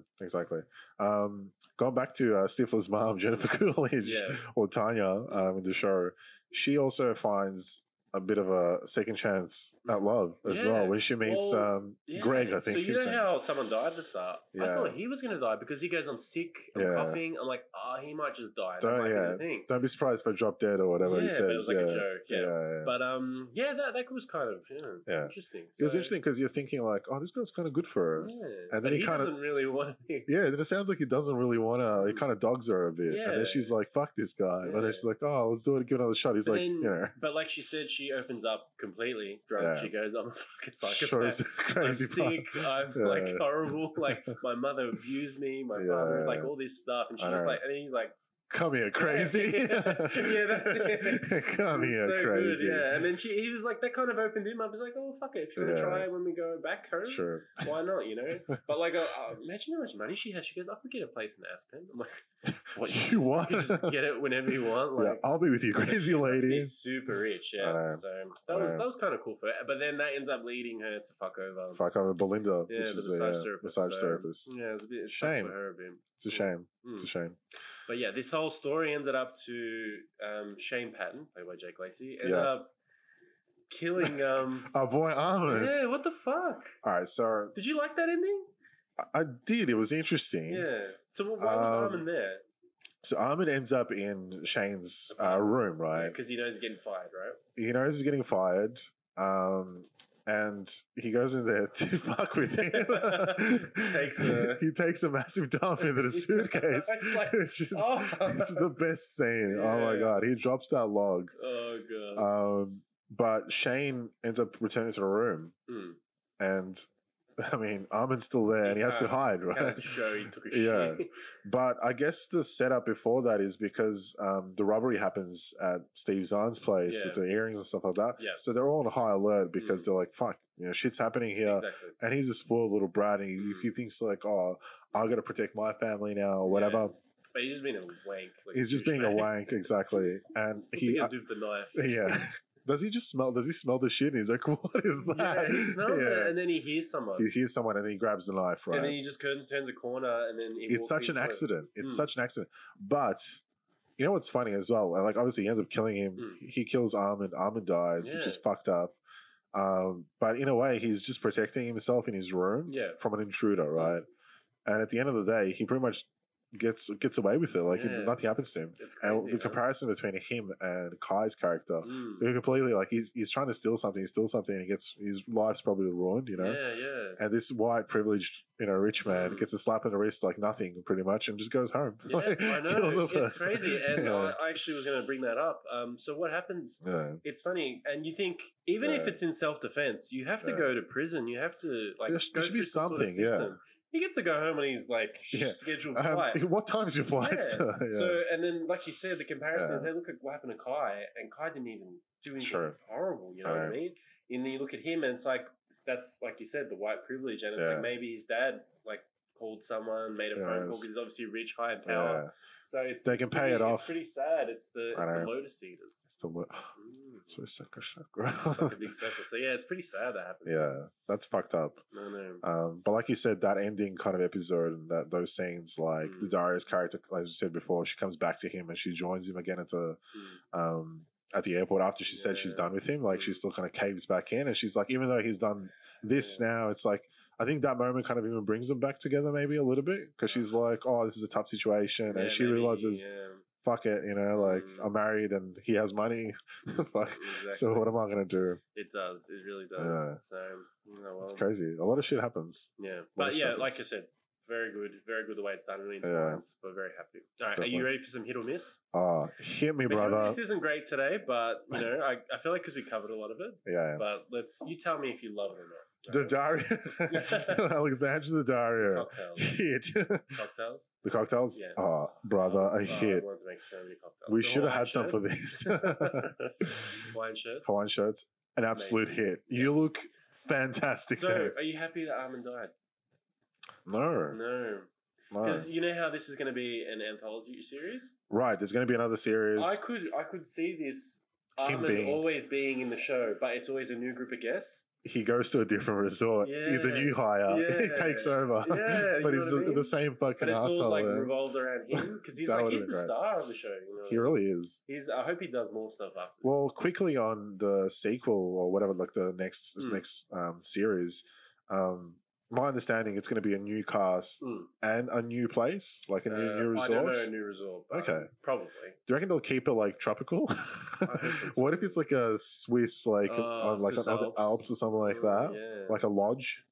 Going back to Stifler's mom, Jennifer Coolidge, or Tanya in the show, she also finds a bit of a second chance at love as well when she meets Greg, I think. So you know how someone died at the start? I thought he was going to die because he goes, "I'm sick, I'm coughing." I'm like, he might just die. Don't be surprised if I drop dead or whatever he says. But it was like a joke. But that was kind of interesting. It was interesting because you're thinking like, "Oh, this guy's kind of good for her," and then he kind of doesn't really want to. Then it sounds like he doesn't really want to. He kind of dogs her a bit, and then she's like, "Fuck this guy," and then she's like, "Oh, let's do it. Give another shot." He's like, but like she said, she opens up completely drunk. She goes, "I'm a fucking psychopath. Crazy I'm sick. I'm like horrible. Like my mother abused me. My father, like all this stuff." And she's just like, and then he's like, "Come here, crazy." That's it. Come here, so crazy. Good, and then he was like, that kind of opened him up. He's like, "Oh, fuck it. If you want to try it when we go back home, sure. Why not, But like, imagine how much money she has. She goes, "I could get a place in Aspen." I'm like, "What, you want? You just get it whenever you want." Like, I'll be with you, crazy lady. She's super rich, So that was kind of cool for her. But then that ends up leading her to fuck over Belinda, which is a massage therapist. Yeah, it's a bit shame for her a bit. It's a shame. It's a shame. But yeah, this whole story ended up to Shane Patton, played by Jake Lacey, ended up killing our boy Ahmed. Yeah, what the fuck? Alright, so did you like that ending? I did. It was interesting. Yeah. So why was Ahmed there? So Ahmed ends up in Shane's room, right? Because he knows he's getting fired, right? He knows he's getting fired. And he goes in there to fuck with him. He takes a massive dump into the suitcase. It's just the best scene. Yeah. Oh my god. He drops that log. Oh god. But Shane ends up returning to the room. And I mean, Armin's still there and he has to hide, right? Can't show he took a shit. But I guess the setup before that is because the robbery happens at Steve Zahn's place with the earrings and stuff like that. Yeah. So they're all on high alert because they're like, fuck, shit's happening here. Exactly. And he's a spoiled little brat and he thinks like, oh, I got to protect my family now or whatever. Yeah. But he's just being a wank. Like he's just being a wank, exactly. And he do with the knife. Yeah. Does he smell the shit? And he's like, what is that? Yeah, he smells it, and then he hears someone. He hears someone, and then he grabs the knife, right? And then he just turns a corner, and then it's such an accident. It's such an accident. But you know what's funny as well? Like, obviously, he ends up killing him. He kills Armin. Armin dies, which is fucked up. But in a way, he's just protecting himself in his room from an intruder, right? And at the end of the day, he pretty much gets away with it. Like nothing happens to him. Crazy, and the comparison between him and Kai's character, they're completely like he's trying to steal something, and his life's probably ruined, Yeah, yeah. And this white privileged, rich man gets a slap on the wrist like nothing, pretty much, and just goes home. Yeah, like, I know. It's crazy. And I actually was going to bring that up. So what happens? It's funny, and you think even if it's in self-defense, you have to go to prison. You have to there should be something. He gets to go home on his scheduled flight. What time's your flight? So, and then, like you said, the comparison is they look at what happened to Kai, and Kai didn't even do anything horrible. You know what I mean? And then you look at him, and it's like that's like you said, the white privilege, and it's like maybe his dad called someone, made a phone call because he's obviously rich, high in power. So they can pay it off. It's pretty sad. It's the Lotus Eaters. It's so sucker. It's like a big circle. So yeah, it's pretty sad that happened. Yeah, that's fucked up. No. But like you said, that ending kind of episode and those scenes, like the Darius character, as you said before, she comes back to him and she joins him again at the airport after she said she's done with him. Like she still kind of caves back in, and she's like, even though he's done this now, it's like. I think that moment kind of even brings them back together maybe a little bit because she's like, oh, this is a tough situation. And she realizes, fuck it, I'm married and he has money. Fuck. Exactly. So what am I going to do? It does. It really does. Yeah. So, it's crazy. A lot of shit happens. Yeah. But yeah, like I said, very good. Very good the way it's done. Really intense, but very happy. All right. Definitely. Are you ready for some hit or miss? Hit me, brother. This isn't great today, but, I feel like because we covered a lot of it. Yeah. But you tell me if you love it or not. Daddario, Alexandra Daddario. Cocktails. Hit. Cocktails? The cocktails? Yeah. Oh, brother, a hit. I wanted to make so many cocktails. We should have had some for this. Hawaiian shirts. An absolute hit. You look fantastic, So, Dave. are you happy that Armin died? No. Because you know how this is going to be an anthology series? Right, there's going to be another series. I could see this Armin always being in the show, but it's always a new group of guests. He goes to a different resort. Yeah. He's a new hire. Yeah. He takes over. Yeah, but he's the same fucking asshole. But it's all revolved around him because he's the star of the show. He really is. I hope he does more stuff after. Well, quickly on the sequel or whatever, like the next series. My understanding, it's going to be a new cast and a new place, like a new resort. I don't know a new resort. Okay, probably. Do you reckon they'll keep it tropical? What if it's like a Swiss, on the Alps or something like that, like a lodge?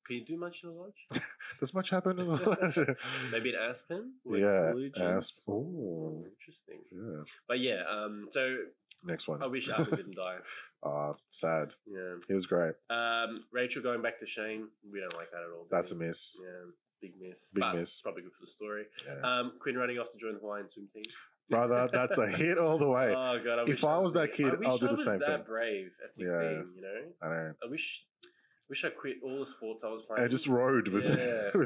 Can you do much in a lodge? Does much happen in a lodge? Maybe an Aspen. Coolidge. Aspen. Oh, interesting. Yeah. But yeah, so. Next one. I wish Arthur didn't die. Sad. Yeah. He was great. Rachel going back to Shane, we don't like that at all. That's a miss. Yeah, big miss. Big miss. Probably good for the story. Yeah. Quinn running off to join the Hawaiian swim team. Brother, that's a hit all the way. Oh, God. If I was that kid, I'll do the same thing. I was that brave at 16, I know. I wish I quit all the sports I was playing. I just rode with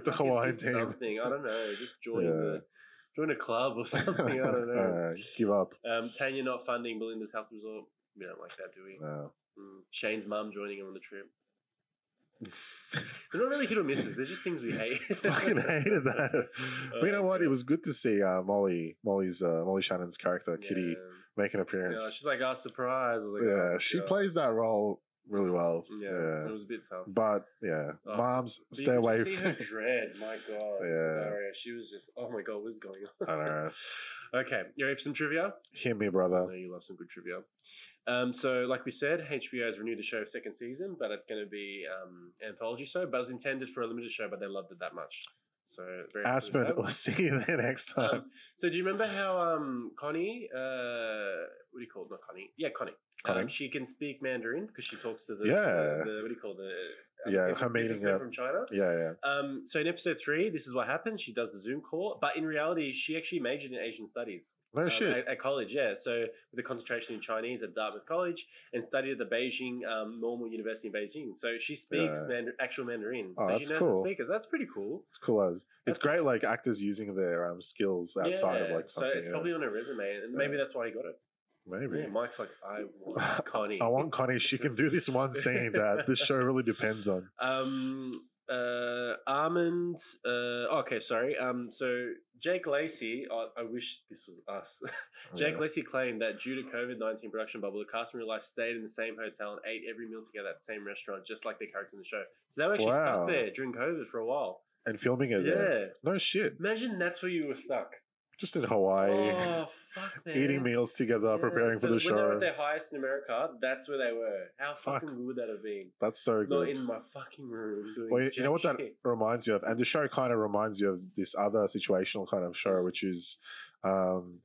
the Hawaiian team. Something. I don't know. Just join a club or something. I don't know. Give up. Tanya not funding Belinda's health resort. We don't like that, do we? No. Shane's mum joining him on the trip. They're not really hit or misses. They're just things we hate. Fucking hated that. But you know what? It was good to see Molly Shannon's character, Kitty, make an appearance. Yeah, she's like, surprise. I was like, she plays that role really well. Yeah, it was a bit tough. But moms, stay away. See her dread, my God. Yeah. She was just, oh my God, what's going on? I know. Okay, you ready for some trivia? Hit me, brother. I know you love some good trivia. So, like we said, HBO has renewed the show's second season, but it's going to be an anthology show. But it was intended for a limited show, but they loved it that much. So, very Aspen, we'll see you there next time. So, do you remember how Connie, what do you call it? Not Connie. Yeah, Connie. She can speak Mandarin because she talks to the what do you call her meeting from China. Yeah. So in episode 3, this is what happens. She does the Zoom call, but in reality, she actually majored in Asian studies. No shit. At college, yeah. So with a concentration in Chinese at Dartmouth College, and studied at the Beijing Normal University in Beijing. So she speaks actual Mandarin. Oh, so that's she knows cool. the speakers. That's pretty cool. It's cool as it's great. Like actors using their skills outside of like something. So it's probably on her resume, and maybe that's why he got it. Maybe. Yeah, Mike's like, I want Connie. I want Connie. She can do this one scene that this show really depends on. Armand. Okay, sorry. So Jake Lacey. I wish this was us. Jake Lacey claimed that due to COVID-19 production bubble, the cast in real life stayed in the same hotel and ate every meal together at the same restaurant, just like their character in the show. So they were actually stuck there during COVID for a while. And filming it there. No shit. Imagine that's where you were stuck. Just in Hawaii. Oh, fuck, man. Eating meals together, preparing for the show. When they were at their highest in America, that's where they were. How fucking good would that have been? That's so good. Not in my fucking room doing Well, you know what that reminds me of? And the show kind of reminds you of this other situational kind of show, which is Nine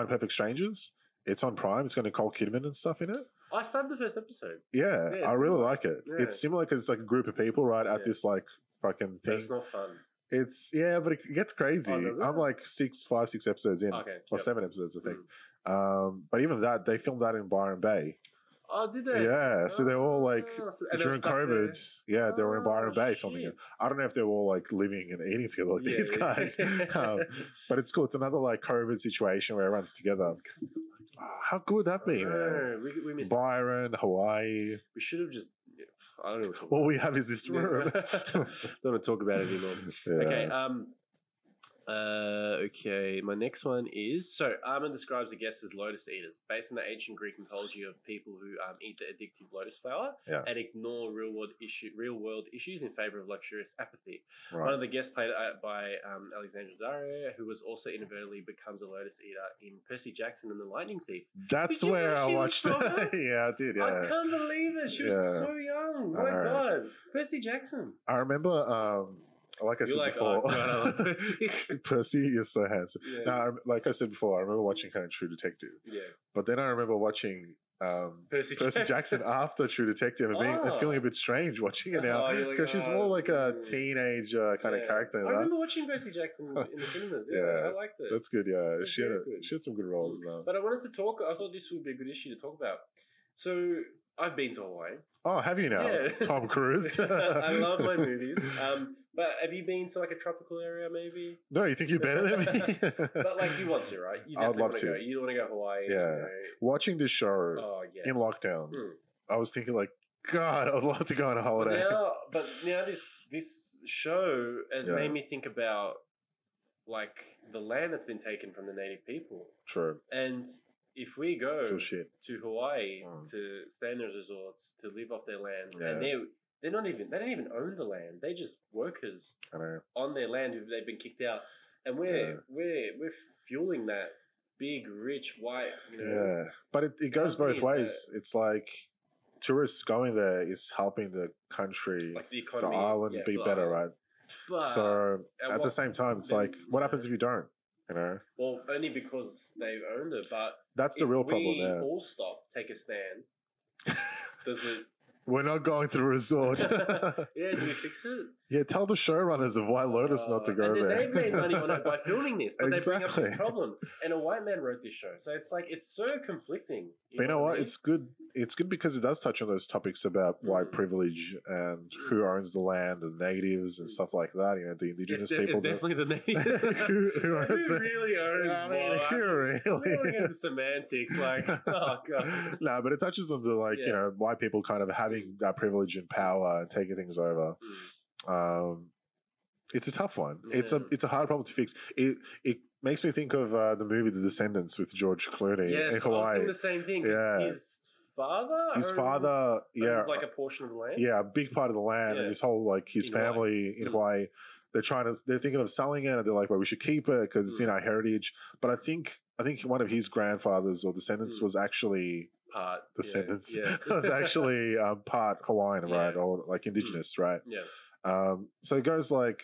Perfect Strangers. It's on Prime. It's got Nicole Kidman and stuff in it. I started the first episode. Yeah, I really like it. Yeah. It's similar because it's like a group of people, right, at this like fucking thing. It's not fun. It's but it gets crazy. I'm like 5, 6 episodes in, or 7 episodes, I think. But even that, they filmed that in Byron Bay. Oh, did they? Yeah, so they're all like during COVID. There. They were in Byron Bay filming it. I don't know if they were all like living and eating together like these guys, but it's cool. It's another like COVID situation where everyone's together. How good would that be, man? We missed Byron, Hawaii. We should have just. I don't know. All we have is this room. Don't want to talk about it anymore. Okay. Okay, my next one is Armand describes the guests as lotus eaters, based on the ancient Greek mythology of people who eat the addictive lotus flower and ignore real world issues in favor of luxurious apathy. Right. One of the guests played by Alexandra Daddario, who was also inadvertently becomes a lotus eater in Percy Jackson and the Lightning Thief. That's where I watched it. Yeah, I did. Yeah, I can't believe it. She was so young. Oh my god, Percy Jackson. I remember. Like I said before, Percy, you're so handsome. Yeah. Now, like I said before, I remember watching kind of True Detective. Yeah. But then I remember watching Percy Jackson after True Detective and feeling a bit strange watching it now because she's more like a teenage kind of character. I remember watching Percy Jackson in the cinemas. Yeah, I liked it. That's good. Yeah, she had some good roles now. But I wanted to talk. I thought this would be a good issue to talk about. So I've been to Hawaii. Oh, have you now? Yeah. Tom Cruise. I love my movies. But have you been to like a tropical area maybe? No, you think you're better than me? But like you want to, right? You definitely want to go. You don't want to go to Hawaii. Yeah. Watching this show in lockdown, I was thinking like, God, I'd love to go on a holiday. But now this show has made me think about like the land that's been taken from the native people. True. And if we go to Hawaii to stay in those resorts, to live off their land, and they don't even own the land. They're just workers on their land who they've been kicked out, and we're fueling that big, rich, white. Yeah, but it goes both ways. It's like tourists going there is helping the country, like the economy, the island be better, right? But so at the same time, it's like, what happens if you don't? Well, only because they've owned it. But that's the real problem. We all stop, take a stand. Does it? We're not going to the resort. Yeah, do we fix it? Yeah, tell the showrunners of White Lotus not to go there. They've made money on it by filming this, but they bring up this problem. And a white man wrote this show, so it's like it's so conflicting. But you know what? It's good. It's good because it does touch on those topics about white privilege and who owns the land, the natives and stuff like that. You know, the indigenous people. It's definitely the natives. who owns who really owns? Who really? We're getting the semantics, like oh god. No, but it touches on the you know, white people kind of having that privilege and power and taking things over. It's a tough one. Yeah. It's a hard problem to fix. It makes me think of the movie The Descendants with George Clooney in Hawaii. I was thinking the same thing. Yeah. His father owns like a portion of the land. Yeah, a big part of the land, and his whole like his family in Hawaii. They're thinking of selling it, and they're like, well, we should keep it because it's in our heritage. But I think one of his grandfathers or descendants was actually part descendants. Yeah. was actually part Hawaiian, right, or like indigenous, right? Yeah. So it goes like,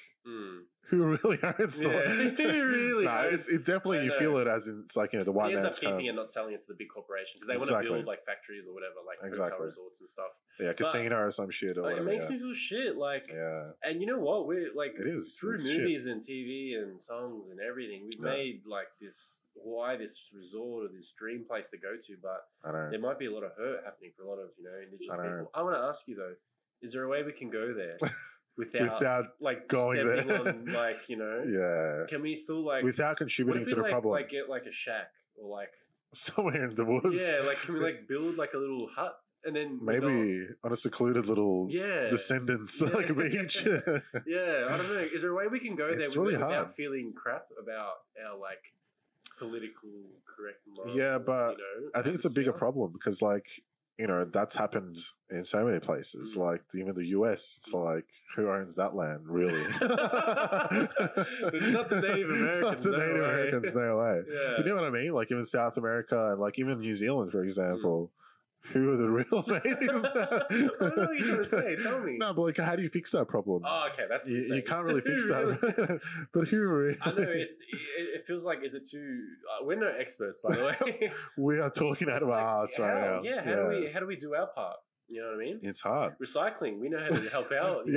who really owns the who really? No, it definitely you feel it as in it's like the white man's man's keeping it, not selling it to the big corporation because they want to build like factories or whatever, like hotel resorts and stuff. Yeah, casino or some shit or whatever. It makes me feel shit. Like, and you know what? We're like, it is through movies and TV and songs and everything, we've made like this resort or this dream place to go to, but there might be a lot of hurt happening for a lot of indigenous people. I want to ask you though, is there a way we can go there? Without like going there, on, like can we still like without contributing to the problem? Like get like a shack or like somewhere in the woods. Yeah, like can we like build like a little hut and then maybe on a secluded little descendants like a beach. I don't know. Is there a way we can go there without hard. feeling crap about our like political correct? But I think it's a bigger problem because like. That's happened in so many places. Like even the US, it's like who owns that land, really? Not the Native Americans. Not the Native Americans, no way. Yeah. You know what I mean? Like even South America and like even New Zealand, for example. Who are the real natives? What are you trying to say? Tell me. No, but like, how do you fix that problem? Oh, okay, that's you can't really fix that. But who really? I know it feels like is it too? We're no experts, by the way. We are talking out of our ass right now. Yeah, how do we do our part? You know what I mean? It's hard. Recycling, we know how to help out.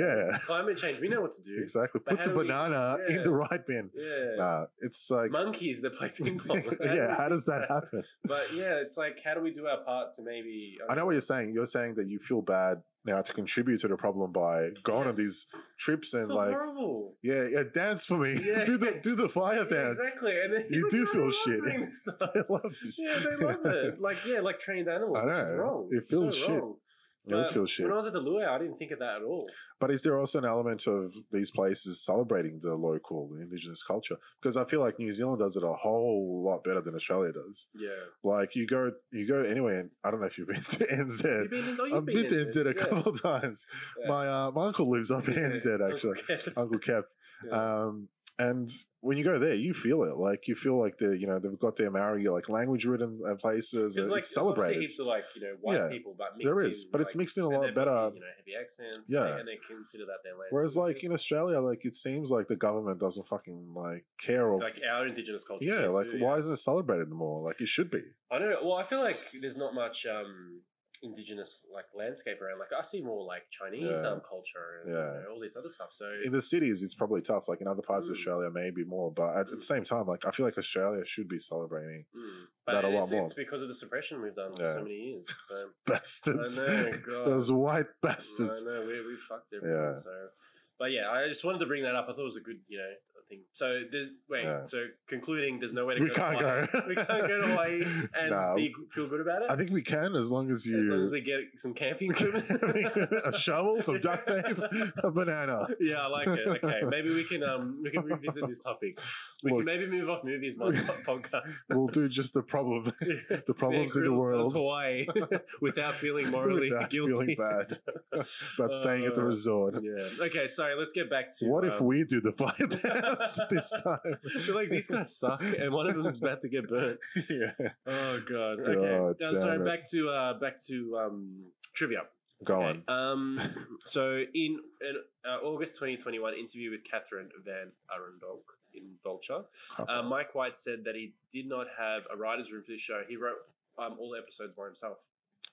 Climate change, we know what to do. Exactly. Put the banana in the right bin. Yeah. Nah, it's like monkeys that play ping pong. How does that happen? But it's like, how do we do our part to maybe? I know what you're saying. You're saying that you feel bad now to contribute to the problem by going on these trips and like horrible. Dance for me. Do the fire dance. Exactly. And then you do feel shit. They love this. Yeah, they love it. Like trained animals. I know. Which is wrong. It feels shit. Wrong. When I was at the luau, I didn't think of that at all. But is there also an element of these places celebrating the local, the indigenous culture? Because I feel like New Zealand does it a whole lot better than Australia does. Yeah. Like you go anywhere, and I don't know if you've been to NZ. I've been to NZ a couple of times. Yeah. My uncle lives up in NZ actually, Uncle Kev. Yeah. And when you go there, you feel it. Like you feel like they've got their Maori like language written places. And it's celebrated. Heaps of white people, but mixed there is, but it's mixed in a lot better. Heavy accents. Yeah, and they consider that their language. Whereas like in Australia, like it seems like the government doesn't fucking like care or like our indigenous culture. Yeah, like why isn't it celebrated more? Like it should be. I know. Well, I feel like there's not much indigenous like landscape around. Like I see more like Chinese culture and all this other stuff. So in the cities it's probably tough. Like in other parts of Australia maybe more, but at the same time, like I feel like Australia should be celebrating that a lot more. It's because of the suppression we've done for so many years. So. Bastards. I know, God. Those white bastards. I know, we fucked everyone. So but I just wanted to bring that up. I thought it was a good, thing. So so concluding, there's no way to we can't go. We can't go to Hawaii and feel good about it. I think we can as long as we get some camping equipment, a shovel, some duct tape, a banana. Yeah, I like it. Okay, maybe we can revisit this topic. We can maybe move off movies, my podcast. We'll do just the problems in the world. Hawaii without feeling morally guilty. Feeling bad about staying at the resort. Yeah. Okay, sorry. Let's get back to what if we do the fire dance this time? I feel like these guys suck, and one of them is about to get burnt. Yeah. Oh God. Okay. Sorry. Back to trivia. Go on. So in August 2021 interview with Catherine Van Arundel in Vulture, Mike White said that he did not have a writer's room for this show. He wrote all the episodes by himself.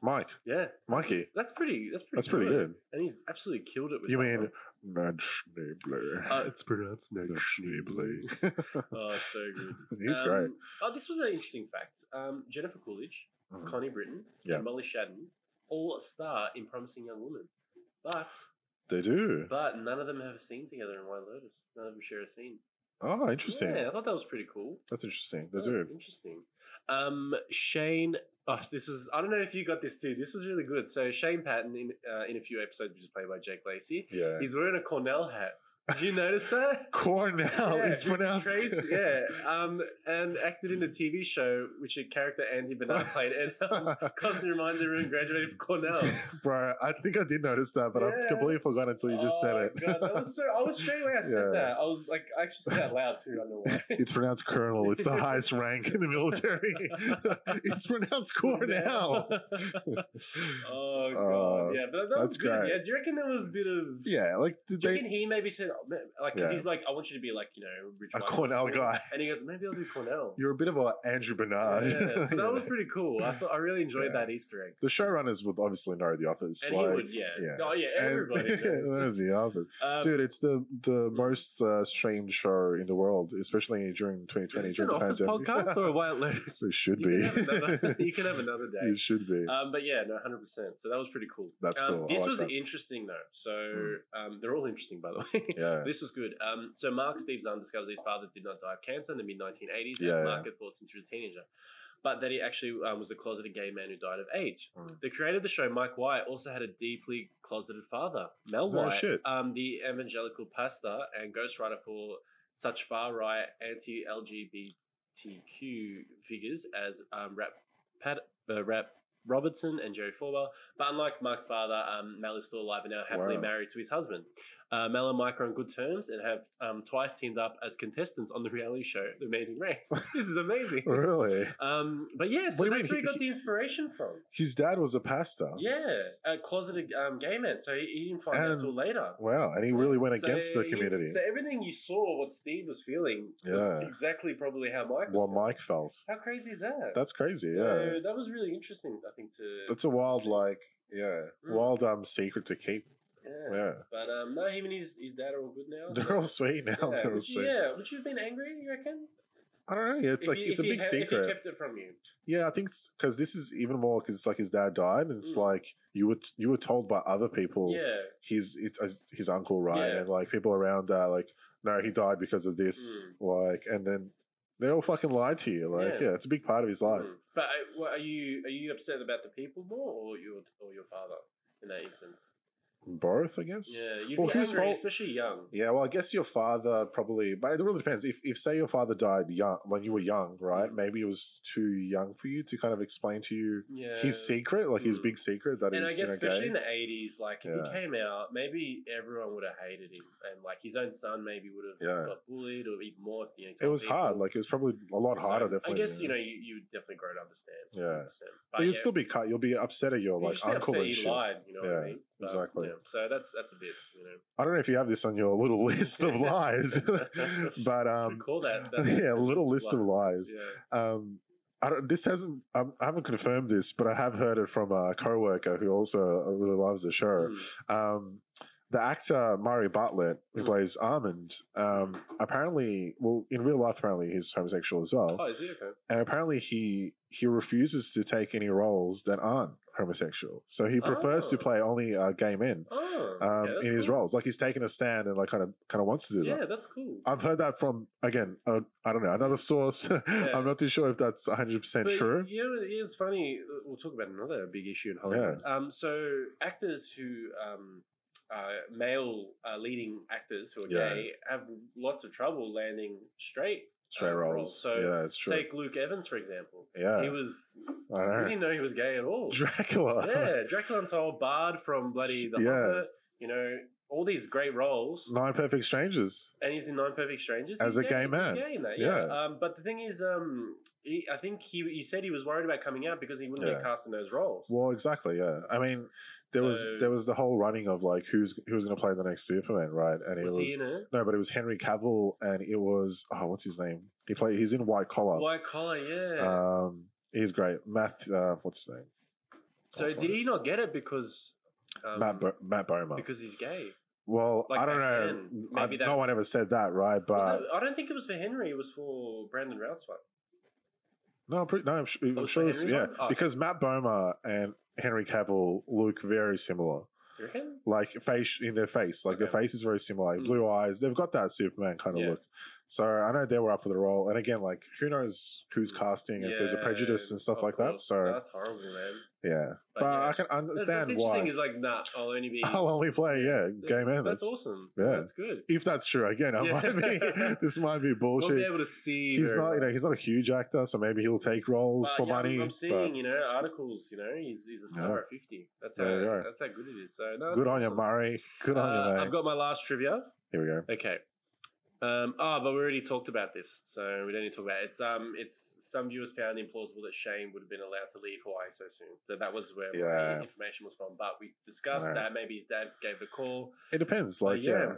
Mike. Yeah. Mikey. That's pretty good. And he's absolutely killed it with you mean Ned Schnabler. It's pronounced Ned Schnabler. Oh, so good. He's great. Oh, this was an interesting fact. Jennifer Coolidge, Connie Britton, and Molly Shannon all star in Promising Young Woman. But they do. But none of them have a scene together in White Lotus. None of them share a scene. Oh, interesting. Yeah, I thought that was pretty cool. That's interesting. They do. Interesting. Shane. Oh, this is. I don't know if you got this too. This is really good. So Shane Patton in a few episodes, which is played by Jake Lacey. Yeah. He's wearing a Cornell hat. Did you notice that? Cornell is pronounced. And acted in the TV show, which a character Andy Bernard played. And constant reminder everyone graduated from Cornell. Bro, I think I did notice that, but I've completely forgotten until you just said it. God, that was so. I was straight away. I said that. I was like, I actually said that loud too. I don't know why. It's pronounced Colonel. It's the highest rank in the military. It's pronounced Cornell. Oh God, yeah, but that was good. Great. Yeah, do you reckon there was a bit of? Yeah, like do you reckon he maybe said, Like, because he's like, I want you to be like, rich a white Cornell guy. And he goes, maybe I'll do Cornell. You're a bit of a Andrew Bernard. Yeah, so that was pretty cool. I really enjoyed that Easter egg. The showrunners would obviously know The Office. And he would, Oh, yeah, everybody knows. The Office. Dude, it's the most streamed show in the world, especially during 2020. Is this an Office podcast or a White Lotus? It should be. You can have another day. It should be. But yeah, no, 100%. So that was pretty cool. That's cool. This was interesting though. So they're all interesting, by the way. Yeah. This was good. So Steve Zahn discovers his father did not die of cancer in the mid-1980s, as Mark had thought since he was a teenager, but that he actually was a closeted gay man who died of AIDS. The creator of the show, Mike White, also had a deeply closeted father, Mel White, the evangelical pastor and ghostwriter for such far-right anti-LGBTQ figures as Rap Robertson and Jerry Falwell. But unlike Mark's father, Mel is still alive and now happily married to his husband. Mel and Mike are on good terms and have twice teamed up as contestants on the reality show The Amazing Race. This is amazing. Really? But yeah, so that's where he got the inspiration from. His dad was a pastor. Yeah, a closeted gay man, so he didn't find out until later. Wow, and he really went against the community. So everything you saw, what Steve was feeling, was exactly probably how Mike was feeling. Mike felt. How crazy is that? That's crazy, So that was really interesting, I think, That's a wild, wild secret to keep. Yeah. But no, him and his dad are all good now. They're all sweet now. Yeah. They're all sweet. Yeah, would you have been angry, you reckon? I don't know. Yeah, it's it's a big secret. If he kept it from you. Yeah, I think because this is even more because it's like his dad died, and it's like you were told by other people. Yeah. His uncle, right? Yeah. And like people around that, like, no, he died because of this, like, and then they all fucking lied to you. Like, it's a big part of his life. But are you upset about the people more, or your father in that instance? Both, I guess. Yeah, you'd be angry, especially young. Yeah, well, I guess your father probably, but it really depends. If say your father died young when you were young, right? Maybe it was too young for you to kind of explain to you his secret, like his big secret that and is, I guess especially gay. in the 80s, like if he came out, maybe everyone would have hated him, and like his own son maybe would have got bullied or even more. It was hard. Like it was probably a lot harder. Definitely. I guess you definitely grow to understand. Yeah, but you'll still be cut. You'll be upset at your like uncle and shit. Lied, you know what I mean? Exactly. So that's a bit, I don't know if you have this on your little list of lies, but call that little list of lies. Yeah. I haven't confirmed this, but I have heard it from a coworker who also really loves the show. The actor Murray Bartlett, who plays Armand, apparently, well, in real life, apparently he's homosexual as well. Oh, is he? Okay. And apparently he refuses to take any roles that aren't homosexual. So he prefers to play only gay men in his roles. Like he's taken a stand and like kind of wants to do that. Yeah, that's cool. I've heard that from, again, I don't know, another source. I'm not too sure if that's 100% true. It's funny. We'll talk about another big issue in Hollywood. So actors who male leading actors who are gay have lots of trouble landing straight roles. So it's true. Take Luke Evans, for example. Yeah. He was... We didn't know he was gay at all. Dracula. Yeah, Dracula Untold, Bard from bloody The Hobbit. All these great roles. 9 Perfect Strangers. And he's in 9 Perfect Strangers. As a gay man. He's gay in that, but the thing is, I think he said he was worried about coming out because he wouldn't get cast in those roles. Well, exactly, yeah. I mean... There was the whole running of like who's going to play the next Superman, right? And was he in it? No, but it was Henry Cavill, and it was what's his name? He's in White Collar. White Collar, yeah. He's great. What's his name? So did he not get it because Matt Bomer? Because he's gay. Well, like I don't know. Maybe no one ever said that, right? But I don't think it was for Henry. It was for Brandon Routh's one. No, I'm sure it was, because Matt Bomer and Henry Cavill look very similar. You reckon? Like in their face. Like their face is very similar. Like blue eyes. They've got that Superman kind of look. So I know they were up for the role. And again, like who knows who's casting if there's a prejudice and stuff like that. So that's horrible, man. Yeah. But I can understand why. The thing is like, I'll only play gay man. That's awesome. Yeah. That's good. If that's true. Again, this might be bullshit. We'll be able to see. He's not a huge actor, so maybe he'll take roles for money. I'm seeing, articles, he's a star at 50. That's how good it is. So good on you, Murray. Good on you, mate. I've got my last trivia. Here we go. Okay. But we already talked about this, so we don't need to talk about it. It's some viewers found implausible that Shane would have been allowed to leave Hawaii so soon. So that was where my information was from. But we discussed that maybe his dad gave a call. It depends. Like, so,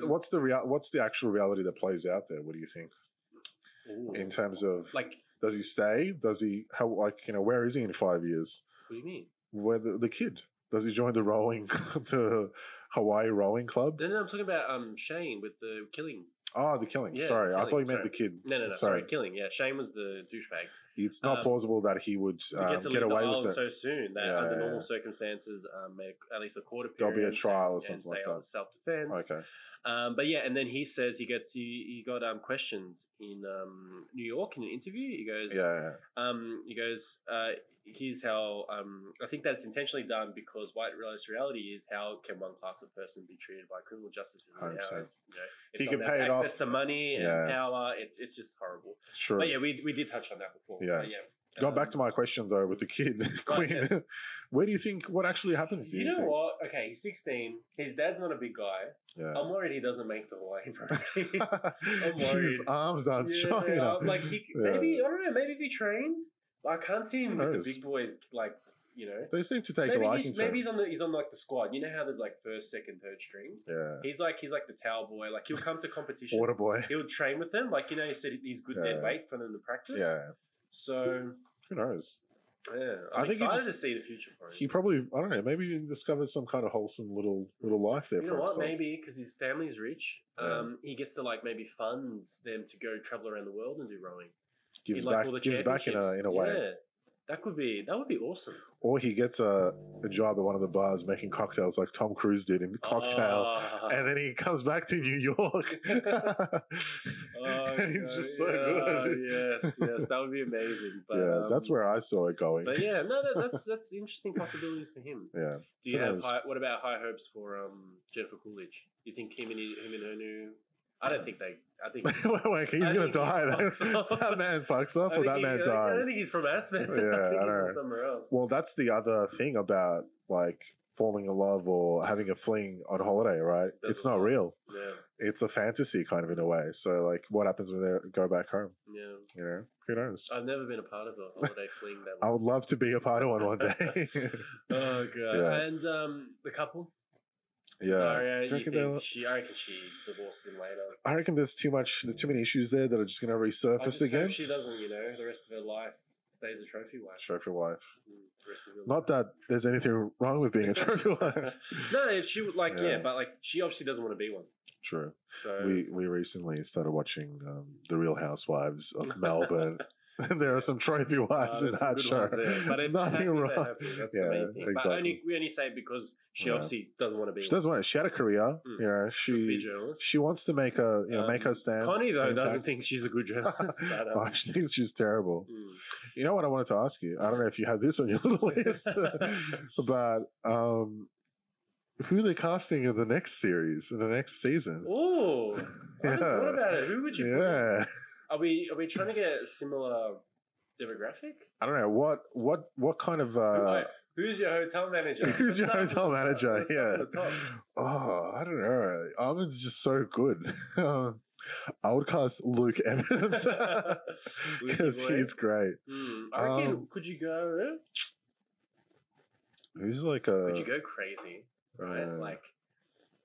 what's the actual reality that plays out there? What do you think? Ooh. In terms of like, does he stay? Does he where is he in 5 years? What do you mean? Where the kid? Does he join the Hawaii rowing club? No, I'm talking about Shane with the killing. Oh, the killing. Yeah, sorry, I thought you meant the kid. No. Sorry, killing. Yeah, Shane was the douchebag. It's not plausible that he would get away with it so soon. That under normal circumstances, at least a court appearance. There'll be a trial or something like that. Self-defense. Okay. But yeah, and then he says he got questions in New York in an interview. He goes, here's how I think that's intentionally done because White Lotus reality is how can one class of person be treated by criminal justice? If he can pay it access off to money and power, it's just horrible. Sure. But yeah, we did touch on that before. Yeah. Going back to my question though, with the kid, Queen, yes. Where do you think what actually happens to you? You know what? Okay, he's 16. His dad's not a big guy. Yeah. I'm worried he doesn't make the Hawaiian pro team. I'm worried. His arms aren't strong enough. Like maybe I don't know. Maybe if he trained, I can't see him with the big boys. Like they seem to take a liking to him. Maybe he's on like the squad. You know how there's like first, second, third string. Yeah. He's like the towel boy. Like he'll come to competition. Water boy. He'll train with them. Like he said he's good dead weight for them to practice. Yeah. So who knows? Yeah, I'm excited to see the future for him. He probably, I don't know, maybe he discovered some kind of wholesome little life there. You know what? Maybe because his family's rich, he gets to maybe funds them to go travel around the world and do rowing. Gives back in a way. Yeah, that would be awesome. Or he gets a job at one of the bars making cocktails like Tom Cruise did in Cocktail, and then he comes back to New York. And he's just so good. Yes, that would be amazing. But, that's where I saw it going. But yeah, no, that's interesting possibilities for him. Yeah. Do you have what about high hopes for Jennifer Coolidge? Do you think him and her new? I don't think they. I think wait, he's gonna die. That man fucks up, or that man dies. I don't think he's from Aspen. Yeah, I think he's from somewhere else. Well, that's the other thing about falling in love or having a fling on holiday, right? It's not real. Yeah. It's a fantasy kind of in a way. So what happens when they go back home? Yeah. Who knows? I've never been a part of a holiday fling that I would love to be a part of one day. Oh god. Yeah. And the couple? Yeah. I reckon she divorces him later. I reckon there's too many issues there that are just going to resurface again. Hope she doesn't, the rest of her life stays a trophy wife. Trophy wife. Not that there's anything wrong with being a trophy wife. No, if she would but she obviously doesn't want to be one. True. So we recently started watching The Real Housewives of Melbourne. There are some trophy wives in that show. But it's nothing wrong. That's the main thing. Exactly. But we only say it because she obviously doesn't want to be. She doesn't want it. She had a career. She wants to make make her stand. Connie though doesn't think she's a good journalist. But, she thinks she's terrible. You know what I wanted to ask you? I don't know if you have this on your little list, but who are they casting in the next series, in the next season? Oh, I hadn't thought about it. Who would you? Yeah. Are we trying to get a similar demographic? I don't know. What kind of who's your hotel manager? Who's your hotel manager? Yeah. Oh, I don't know. Armin's just so good. I would cast Luke Evans because he's great. I reckon. Could you go? Who's Could you go crazy? Right,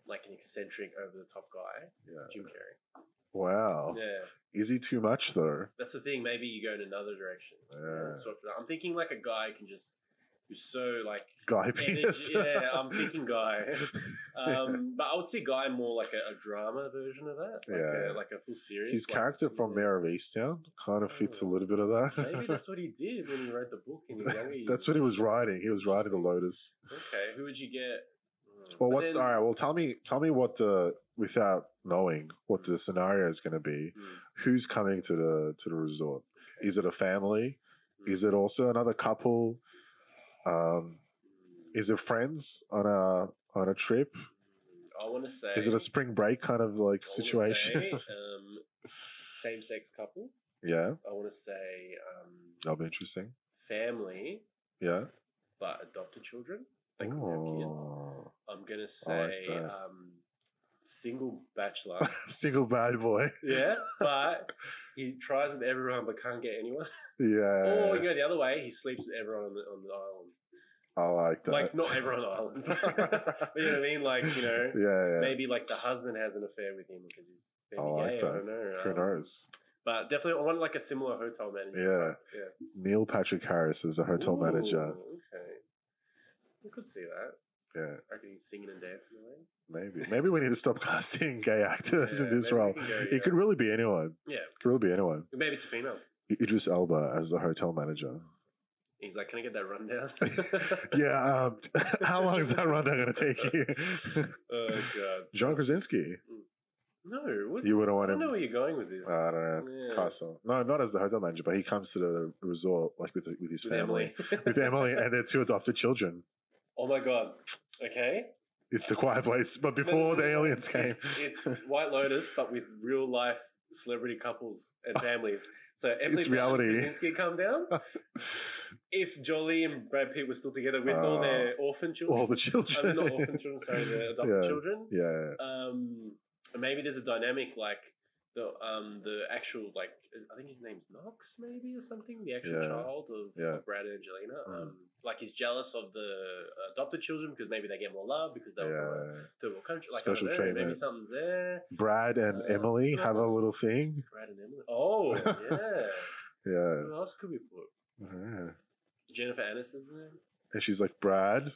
like an eccentric, over the top guy. Yeah. Jim Carrey. Wow. Yeah. Is he too much though? That's the thing. Maybe you go in another direction. Yeah. I'm thinking like a guy can just who's so Guy penis. Yeah, I'm thinking Guy. But I would see Guy more like a drama version of that. Like a full series. His character from Mayor of Easttown kind of fits a little bit of that. Maybe that's what he did when he wrote the book in his younger years. That's what he was writing. He was writing The Lotus. Okay, who would you get? Well, all right? Well, tell me what without knowing what the scenario is going to be. Who's coming to the resort? Okay. Is it a family? Is it also another couple? Is it friends on a trip? I want to say. Is it a spring break kind of situation? Same-sex couple. Yeah. I want to say. That'll be interesting. Family. Yeah. But adopted children. They could have kids. I'm gonna say. I like single bachelor. Single bad boy. Yeah, but he tries with everyone but can't get anyone. Yeah. Or you go the other way, he sleeps with everyone on the island. I like that. Like, not everyone on the island. But you know what I mean? Like, you know, maybe like the husband has an affair with him because he's gay. I don't know. Who knows? But definitely, I want like a similar hotel manager. Yeah. Neil Patrick Harris is a hotel manager. Okay. We could see that. Yeah. I reckon he's singing and dancing away. Maybe we need to stop casting gay actors in this role. It could really be anyone. Yeah. It could really be anyone. Maybe it's a female. Idris Elba as the hotel manager. He's like, can I get that rundown? Yeah. How long is that rundown going to take you? Oh, God. John Krasinski. No. You wouldn't want him. I don't know where you're going with this. I don't know. Yeah. Castle. No, not as the hotel manager, but he comes to the resort like with his family. With Emily and their 2 adopted children. Oh, my God. Okay. It's the Quiet Place, but before the aliens came. It's White Lotus, but with real life celebrity couples and families. So Emily it's reality. Krasinski come down. If Jolie and Brad Pitt were still together with all their orphan children. All the children. I mean, not orphan children, sorry, the adopted children. Yeah. Maybe there's a dynamic like the actual, like, I think his name's Knox maybe or something, the actual child of Brad and Angelina. Like, he's jealous of the adopted children because maybe they get more love because they were from a third world country. Like, special treatment. Maybe something's there. Brad and Emily have a little thing. Brad and Emily. Oh, yeah. Yeah. Who else could we put? Jennifer Aniston's there. And she's like, Brad.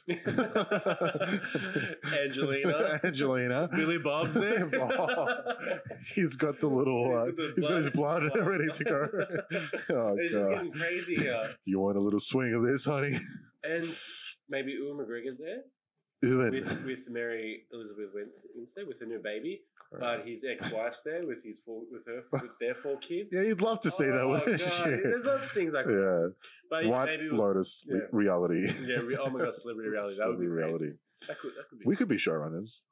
Angelina. Billy Bob's there. Bob. He's got the little, he's got his blood ready to go. Oh, it's just getting crazy here. You want a little swing of this, honey? And maybe Ewan McGregor's there. With Mary Elizabeth Winstead with her new baby. But his ex-wife's there with their 4 kids. Yeah, you'd love to see that, wouldn't you? There's lots of things like that. Yeah. But White Lotus reality. Yeah, oh my God, celebrity reality. That would be reality. That could be. We could be showrunners.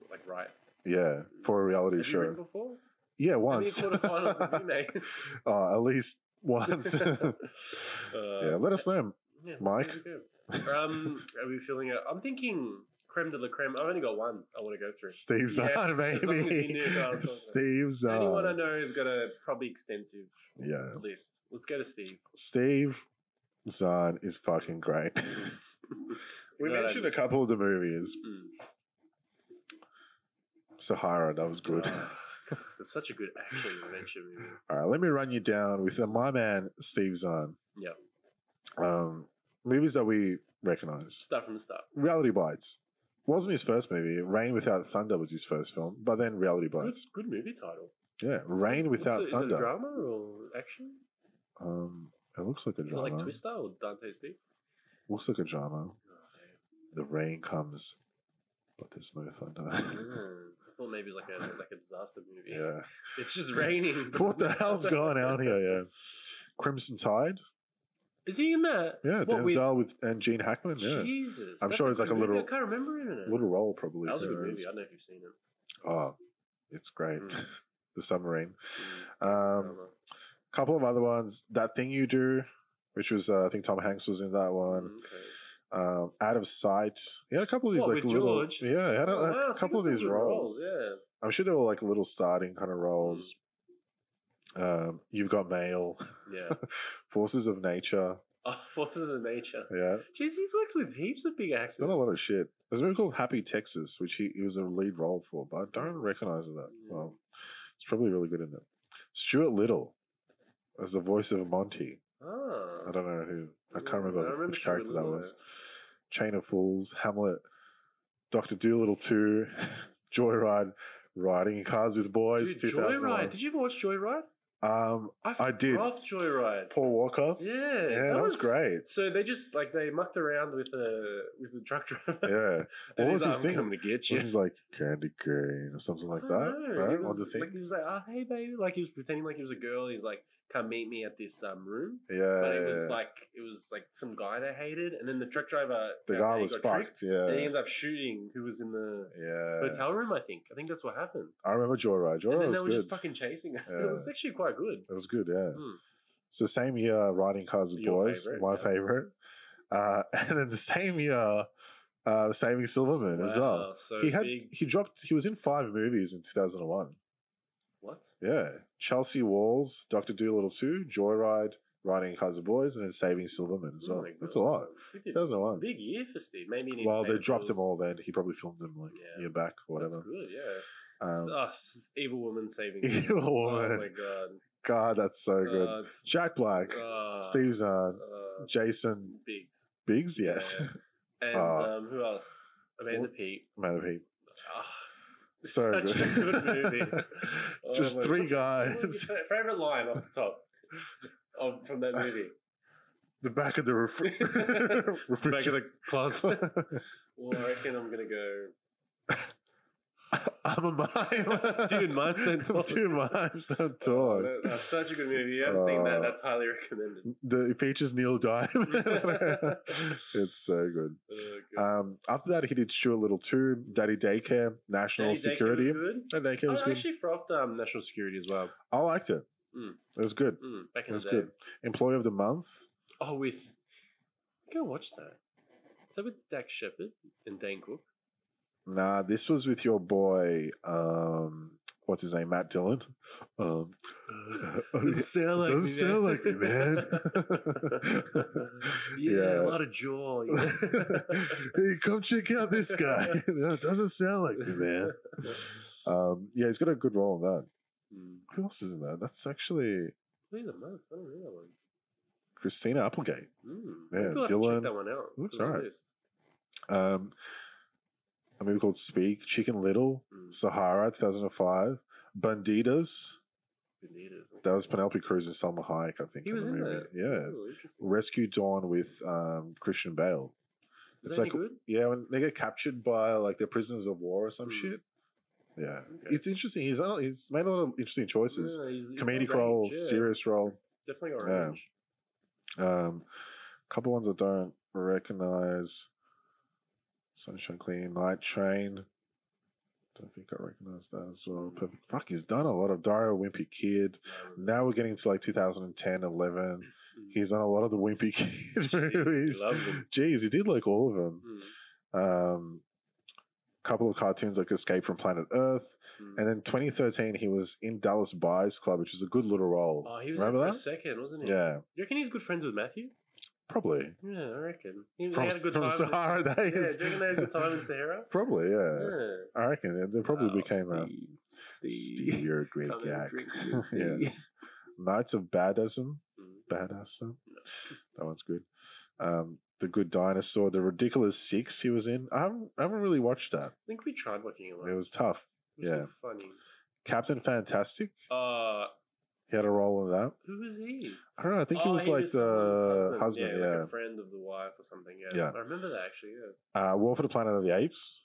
Like, right. Yeah, for a reality Have show. You written before? Yeah, once. How many quarterfinals have you made? At least once. Yeah, let us know, Mike. Are we feeling it? I'm thinking creme de la creme. I've only got one I want to go through. Steve Zahn, maybe. Steve Zahn. Anyone I know has got a probably extensive list. Let's go to Steve. Steve Zahn is fucking great. We mentioned a couple of the movies. Sahara, that was good. It's such a good action adventure movie. All right, let me run you down with my man, Steve Zahn. Yeah. Movies that we recognize. Start from the start. Reality Bites. Wasn't his first movie. Rain Without Thunder was his first film, but then Reality Bites. Good movie title. Yeah, Rain Without Thunder. Is it a drama or action? It looks like a drama. Is it like Twister or Dante's Peak? Looks like a drama. The rain comes, but there's no thunder. I thought maybe it was like a disaster movie. Yeah. It's just raining. What the hell's going on here? Yeah. Crimson Tide. Is he in that? Yeah, Denzel and Gene Hackman. Yeah. Jesus. I'm sure it's like a little. I can't remember him in it. Little role, probably. That was a good movie. I don't know if you've seen it. Oh, it's great. The Submarine. Couple of other ones. That Thing You Do, which was I think Tom Hanks was in that one. Out of Sight. He had a couple of these like little. George? Yeah, he had a couple of these roles. Yeah. I'm sure they were like little starting kind of roles. You've Got Mail. Yeah. Forces of Nature. Oh, Forces of Nature. Yeah. Jeez, he's worked with heaps of big actors. He's done a lot of shit. There's a movie called Happy Texas, which he was a lead role for, but I don't recognize that. Well, it's probably really good in it. Stuart Little as the voice of Monty. Oh. I don't know who. I can't remember which character that was. Chain of Fools, Hamlet, Dr. Dolittle 2, Joyride, Riding in Cars with Boys, Dude, 2001. Joyride. Did you ever watch Joyride? I did. Loved Joyride. Paul Walker. Yeah, that was great. So they just they mucked around with the truck driver. Yeah, what was his thing? I'm coming to get you. Was like candy cane or something like that? Right? On the thing. He was like, "Oh, hey, baby!" Like he was pretending like he was a girl. He's like, "Come meet me at this room." Yeah, but it was like some guy they hated, and then the truck driver. The guy was fucked. Yeah, and he ended up shooting who was in the hotel room. I think that's what happened. I remember Joyride. And then was they were good. just fucking chasing it. It was actually quite good. It was good. Yeah. So same year, Riding Cars with Boys, my favorite. And then the same year, Saving Silverman as well. So he was in 5 movies in 2001. What? Yeah. Chelsea Walls, Dr. Dolittle 2, Joyride, Riding Cars of Boys, and then Saving Silverman as well. That's a lot. 2001. Big year for Steve. Maybe they dropped them all then. He probably filmed them like a year back or whatever. That's good, yeah. Evil Woman Saving Evil Woman. Oh my god. God, that's so good. Jack Black, Steve Zahn, Jason Biggs, yes. Yeah. And who else? Amanda Peet. So such good. a good movie. Just 3 guys. Favorite line off the top from that movie? The back of the back of the closet. Well, I reckon I'm gonna go. I'm a mime. Dude, mimes don't talk. Dude, mimes don't talk. That's such a good movie. You haven't seen that? That's highly recommended. It features Neil Diamond. It's so good. After that, he did Stuart Little 2, Daddy Daycare, National Security. Daddy Daycare was good. I actually frothed National Security as well. I liked it. It was good. Back in the day. Good. Employee of the Month. Oh, go watch that. Is that with Dax Shepard and Dane Cook? Nah, this was with your boy, what's his name, Matt Dillon. Doesn't sound like me, man. A lot of joy. Hey, come check out this guy. It doesn't sound like me, man. He's got a good role in that. Who else is in that? That's actually... Wait a month. I don't know that one. Christina Applegate. Yeah, Dylan. Check that one out. Looks alright. A movie called Speak, Chicken Little, Sahara, 2005, Bandidas. That was Penelope Cruz and Salma Hayek, I think. He was in that. Yeah. Oh, Rescue Dawn with Christian Bale. It's like good? Yeah, when they get captured by like they're prisoners of war or some shit. Yeah, it's interesting. He's made a lot of interesting choices. He's comedic role, serious role. Definitely got range. A couple ones I don't recognize. Sunshine Clean, Night Train. Don't think I recognize that as well. Perfect. Fuck, he's done a lot of Dario Wimpy Kid. Now we're getting to like 2010, 11. He's done a lot of the Wimpy Kid movies. Jeez, he did like all of them. Couple of cartoons like Escape from Planet Earth. And then 2013, he was in Dallas Buyers Club, which is a good little role. Oh, he was there for a second, wasn't he? Yeah. You reckon he's good friends with Matthew? Probably. Yeah, I reckon. They had a good time. Sahara days. Yeah, do you reckon they had a good time in Sahara? Probably, yeah. I reckon. They probably became Steve, you're a great guy. Yeah. Knights of Badassum. Badassum. That one's good. The Good Dinosaur. The Ridiculous Six he was in. I haven't really watched that. I think we tried watching it once. It was tough. It was funny. Captain Fantastic. He had a role in that. Who was he? I don't know. I think he was like the husband. Yeah, like a friend of the wife or something. Yeah. I remember that actually. Yeah. War for the Planet of the Apes.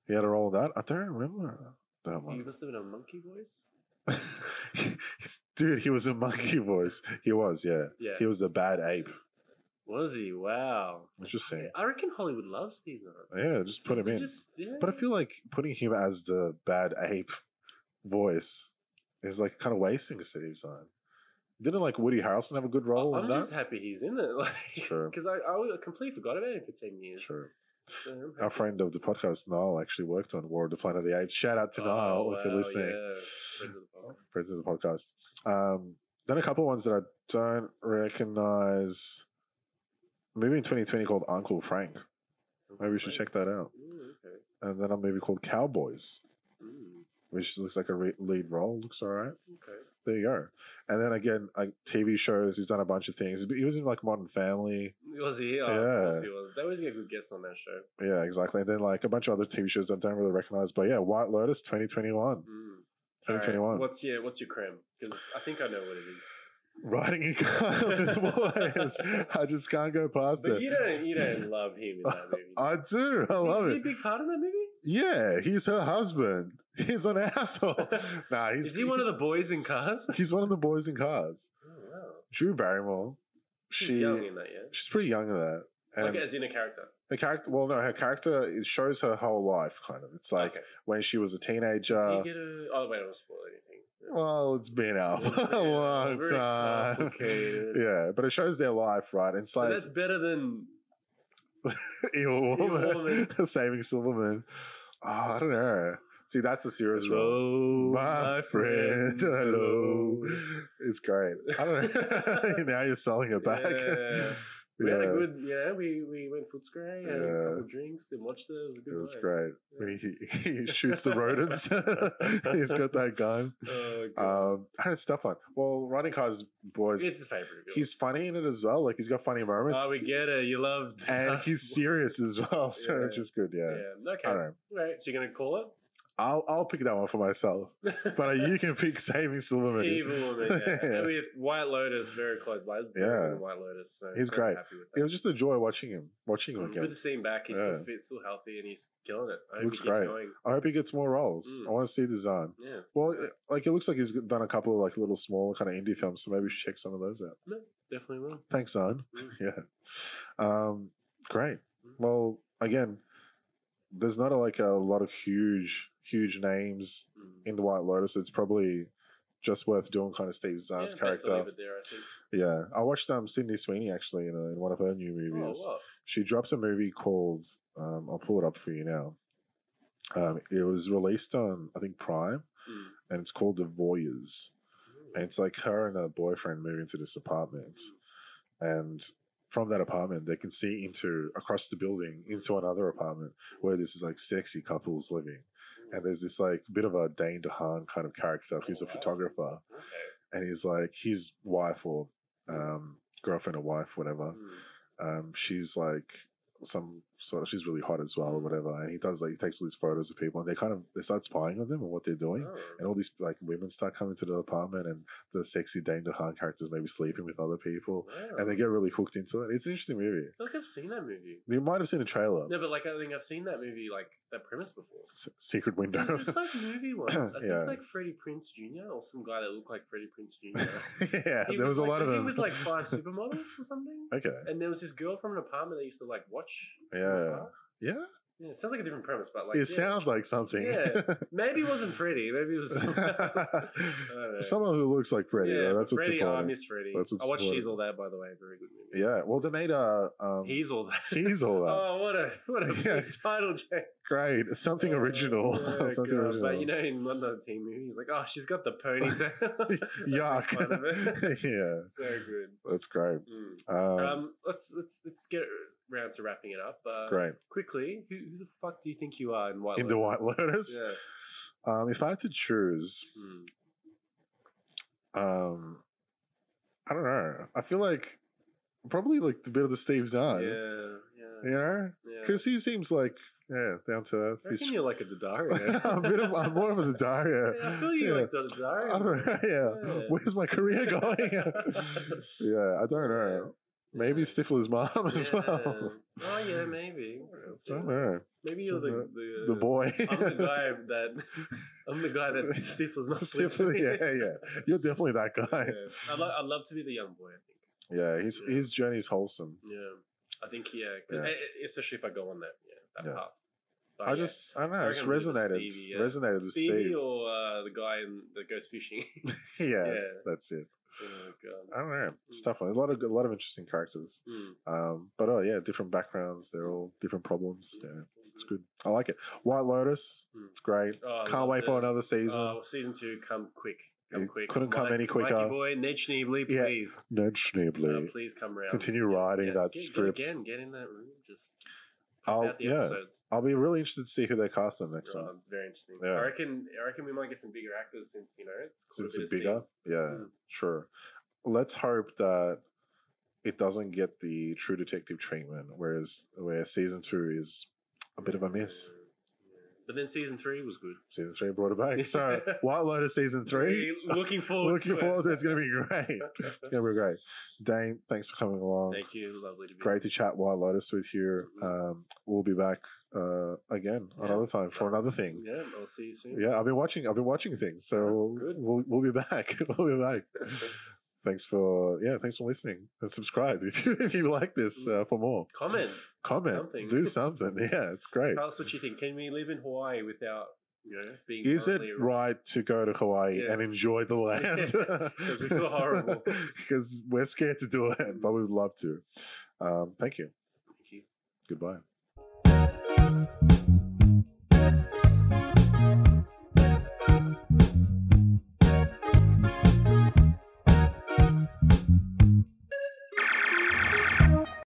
He had a role in that. I don't remember that one. He must have been a monkey voice. Dude, he was a monkey voice. He was, yeah. He was the bad ape. Was he? Wow. Interesting. I reckon Hollywood loves Steve Zahn. Yeah, just put him in. But I feel like putting him as the bad ape voice is like kind of wasting Steve Zahn. Didn't like Woody Harrelson have a good role in that? I'm just happy he's in it. Like, sure. Because I completely forgot about him for 10 years. Sure. So our friend of the podcast, Niall, actually worked on War of the Planet of the Apes. Shout out to Niall if you're listening. Yeah. Friends of the podcast. Then a couple of ones that I don't recognize. A movie in 2020 called Uncle Frank. Maybe we should check that out. Okay. And then a movie called Cowboys, which looks like a lead role. Looks all right. Okay. There you go. And then again, like TV shows, he's done a bunch of things. He was in like Modern Family. Was he? Oh, yeah. He was. They always get good guests on that show. Yeah, exactly. And then like a bunch of other TV shows that I don't really recognize. But yeah, White Lotus 2021. 2021. Right. What's your creme? Because I think I know what it is. Riding in cars with boys. I just can't go past it. But you don't love him in that movie. I do. I love it. Is he a big part of that movie? Yeah, he's her husband. He's an asshole. Is he one of the boys in Cars? He's one of the boys in Cars. Oh, wow. Drew Barrymore. She's young in that, yeah? She's pretty young in that. And like as in a character? Her character, it shows her whole life, kind of. It's like when she was a teenager. Does he get oh, wait, I don't spoil anything. Well, it's been out for a long time. Yeah, but it shows their life, right? It's so that's better than Evil woman. Saving Silverman. Oh, I don't know. See, that's a serious role. My friend. Hello. It's great. I don't know. Now you're selling it back. Yeah. We had a good, we went Footscray, had a couple of drinks and watched it. It was a good It was night. great. When he shoots the rodents. He's got that gun. Oh, God. I had stuff on. Well, Running Cars, boys. It's a favorite. He's funny in it as well. Like, he's got funny moments. Oh, we get it. You loved and he's serious as well, so which is good, yeah. Okay. I don't know. Right, so you're going to call it? I'll pick that one for myself. But you can pick Saving Silverman. Evil Woman, yeah. With White Lotus very close by. White Lotus. So he's great. It was just a joy watching him again. Good to see him back. He's still fit, still healthy, and he's killing it. I hope looks great. I hope he gets more roles. I want to see the Zahn. Yeah. Well, like, it looks like he's done a couple of like little smaller kind of indie films, so maybe we should check some of those out. No, definitely will. Thanks, Zahn. Yeah. Great. Well, again, there's not a lot of huge names in the White Lotus. It's probably just worth doing kind of Steve Zahn's character. Leave it there, I think. Yeah, I watched Sydney Sweeney actually in one of her new movies. Oh, wow. She dropped a movie called I'll pull it up for you now. It was released on I think Prime, and it's called The Voyeurs. And it's like her and her boyfriend move into this apartment, and from that apartment they can see across the building into another apartment where this is like sexy couples living. And there's this like bit of a Dane DeHaan kind of character who's a photographer, and he's like his wife or girlfriend or wife, whatever. She's like she's really hot as well or whatever. And he takes all these photos of people, and they start spying on them and what they're doing. And all these like women start coming to the apartment, and the sexy Dane DeHaan characters maybe sleeping with other people, and they get really hooked into it. It's an interesting movie. I feel like I've seen that movie. You might have seen a trailer. No, but like I think I've seen that movie, like that premise before. Secret Window. There's this like movie once. I think like Freddie Prinze Jr. or some guy that looked like Freddie Prinze Jr. There was a lot of them. With like 5 supermodels or something. Okay. And there was this girl from an apartment that used to like watch. Yeah. Yeah, it sounds like a different premise, but like it sounds like something. Yeah, maybe it wasn't Freddie. Maybe it was someone who looks like Freddie. Yeah, that's what's Freddie. important. I miss Freddie. I watched She's All That, by the way. Very good movie. Yeah, well, they made He's All That. He's All That. Oh, what a big title, Jay. Great, something original. Yeah, something original. But you know, in one of the team movies, he's like, oh, she's got the ponytail. Yuck. Yeah, so good. That's great. Let's get around to wrapping it up. Great. Quickly, who the fuck do you think you are in White Lotus? In the White Lotus? Yeah. If I had to choose, I don't know. I feel like probably like a bit of the Steve Zahn. Yeah. You know, because he seems like down to earth. I reckon you're like a Daddario. I'm more of a Daddario. Yeah, I feel you like Daddario. I don't know. Yeah. Where's my career going? I don't know. Maybe Stifler's mom as well. Oh yeah, maybe. I don't know. Maybe you're the boy. I'm the guy that Stifler's mom. Stifler, yeah. You're definitely that guy. Yeah. I'd love to be the young boy. I think. Yeah, his journey's wholesome. Yeah, I think especially if I go on that path. But I don't know. It's resonated. Resonated with Stevie or the guy that goes fishing. yeah, that's it. Oh God. I don't know. It's tough one. A lot of interesting characters. But different backgrounds. They're all different problems. Yeah, it's good. I like it. White Lotus. It's great. Can't wait for another season. Season 2, come quick. Couldn't come any quicker. Mikey boy, Ned Schneebly, please. Ned Schneebly. Please come around. Continue writing that script. Get in that room. Just out the episodes. I'll be really interested to see who they cast on next one. Very interesting. Yeah. I reckon we might get some bigger actors since it's bigger. Sure. Let's hope that it doesn't get the True Detective treatment, where season 2 is a bit of a miss. But then season 3 was good. Season 3 brought it back. So White Lotus season 3. Looking forward to it. It's going to be great. It's going to be great. Dane, thanks for coming along. Thank you. Lovely to be Great to chat White Lotus with you. We'll be back again another time for another thing. Yeah, I'll see you soon. Yeah, I've been watching things, so we'll be back. We'll be back. Thanks for listening, and subscribe if you like this for more. Comment, do something. Yeah, it's great. Tell us what you think. Can we live in Hawaii without being? Is it right to go to Hawaii and enjoy the land? Because we feel horrible. Because we're scared to do it, but we would love to. Thank you. Goodbye.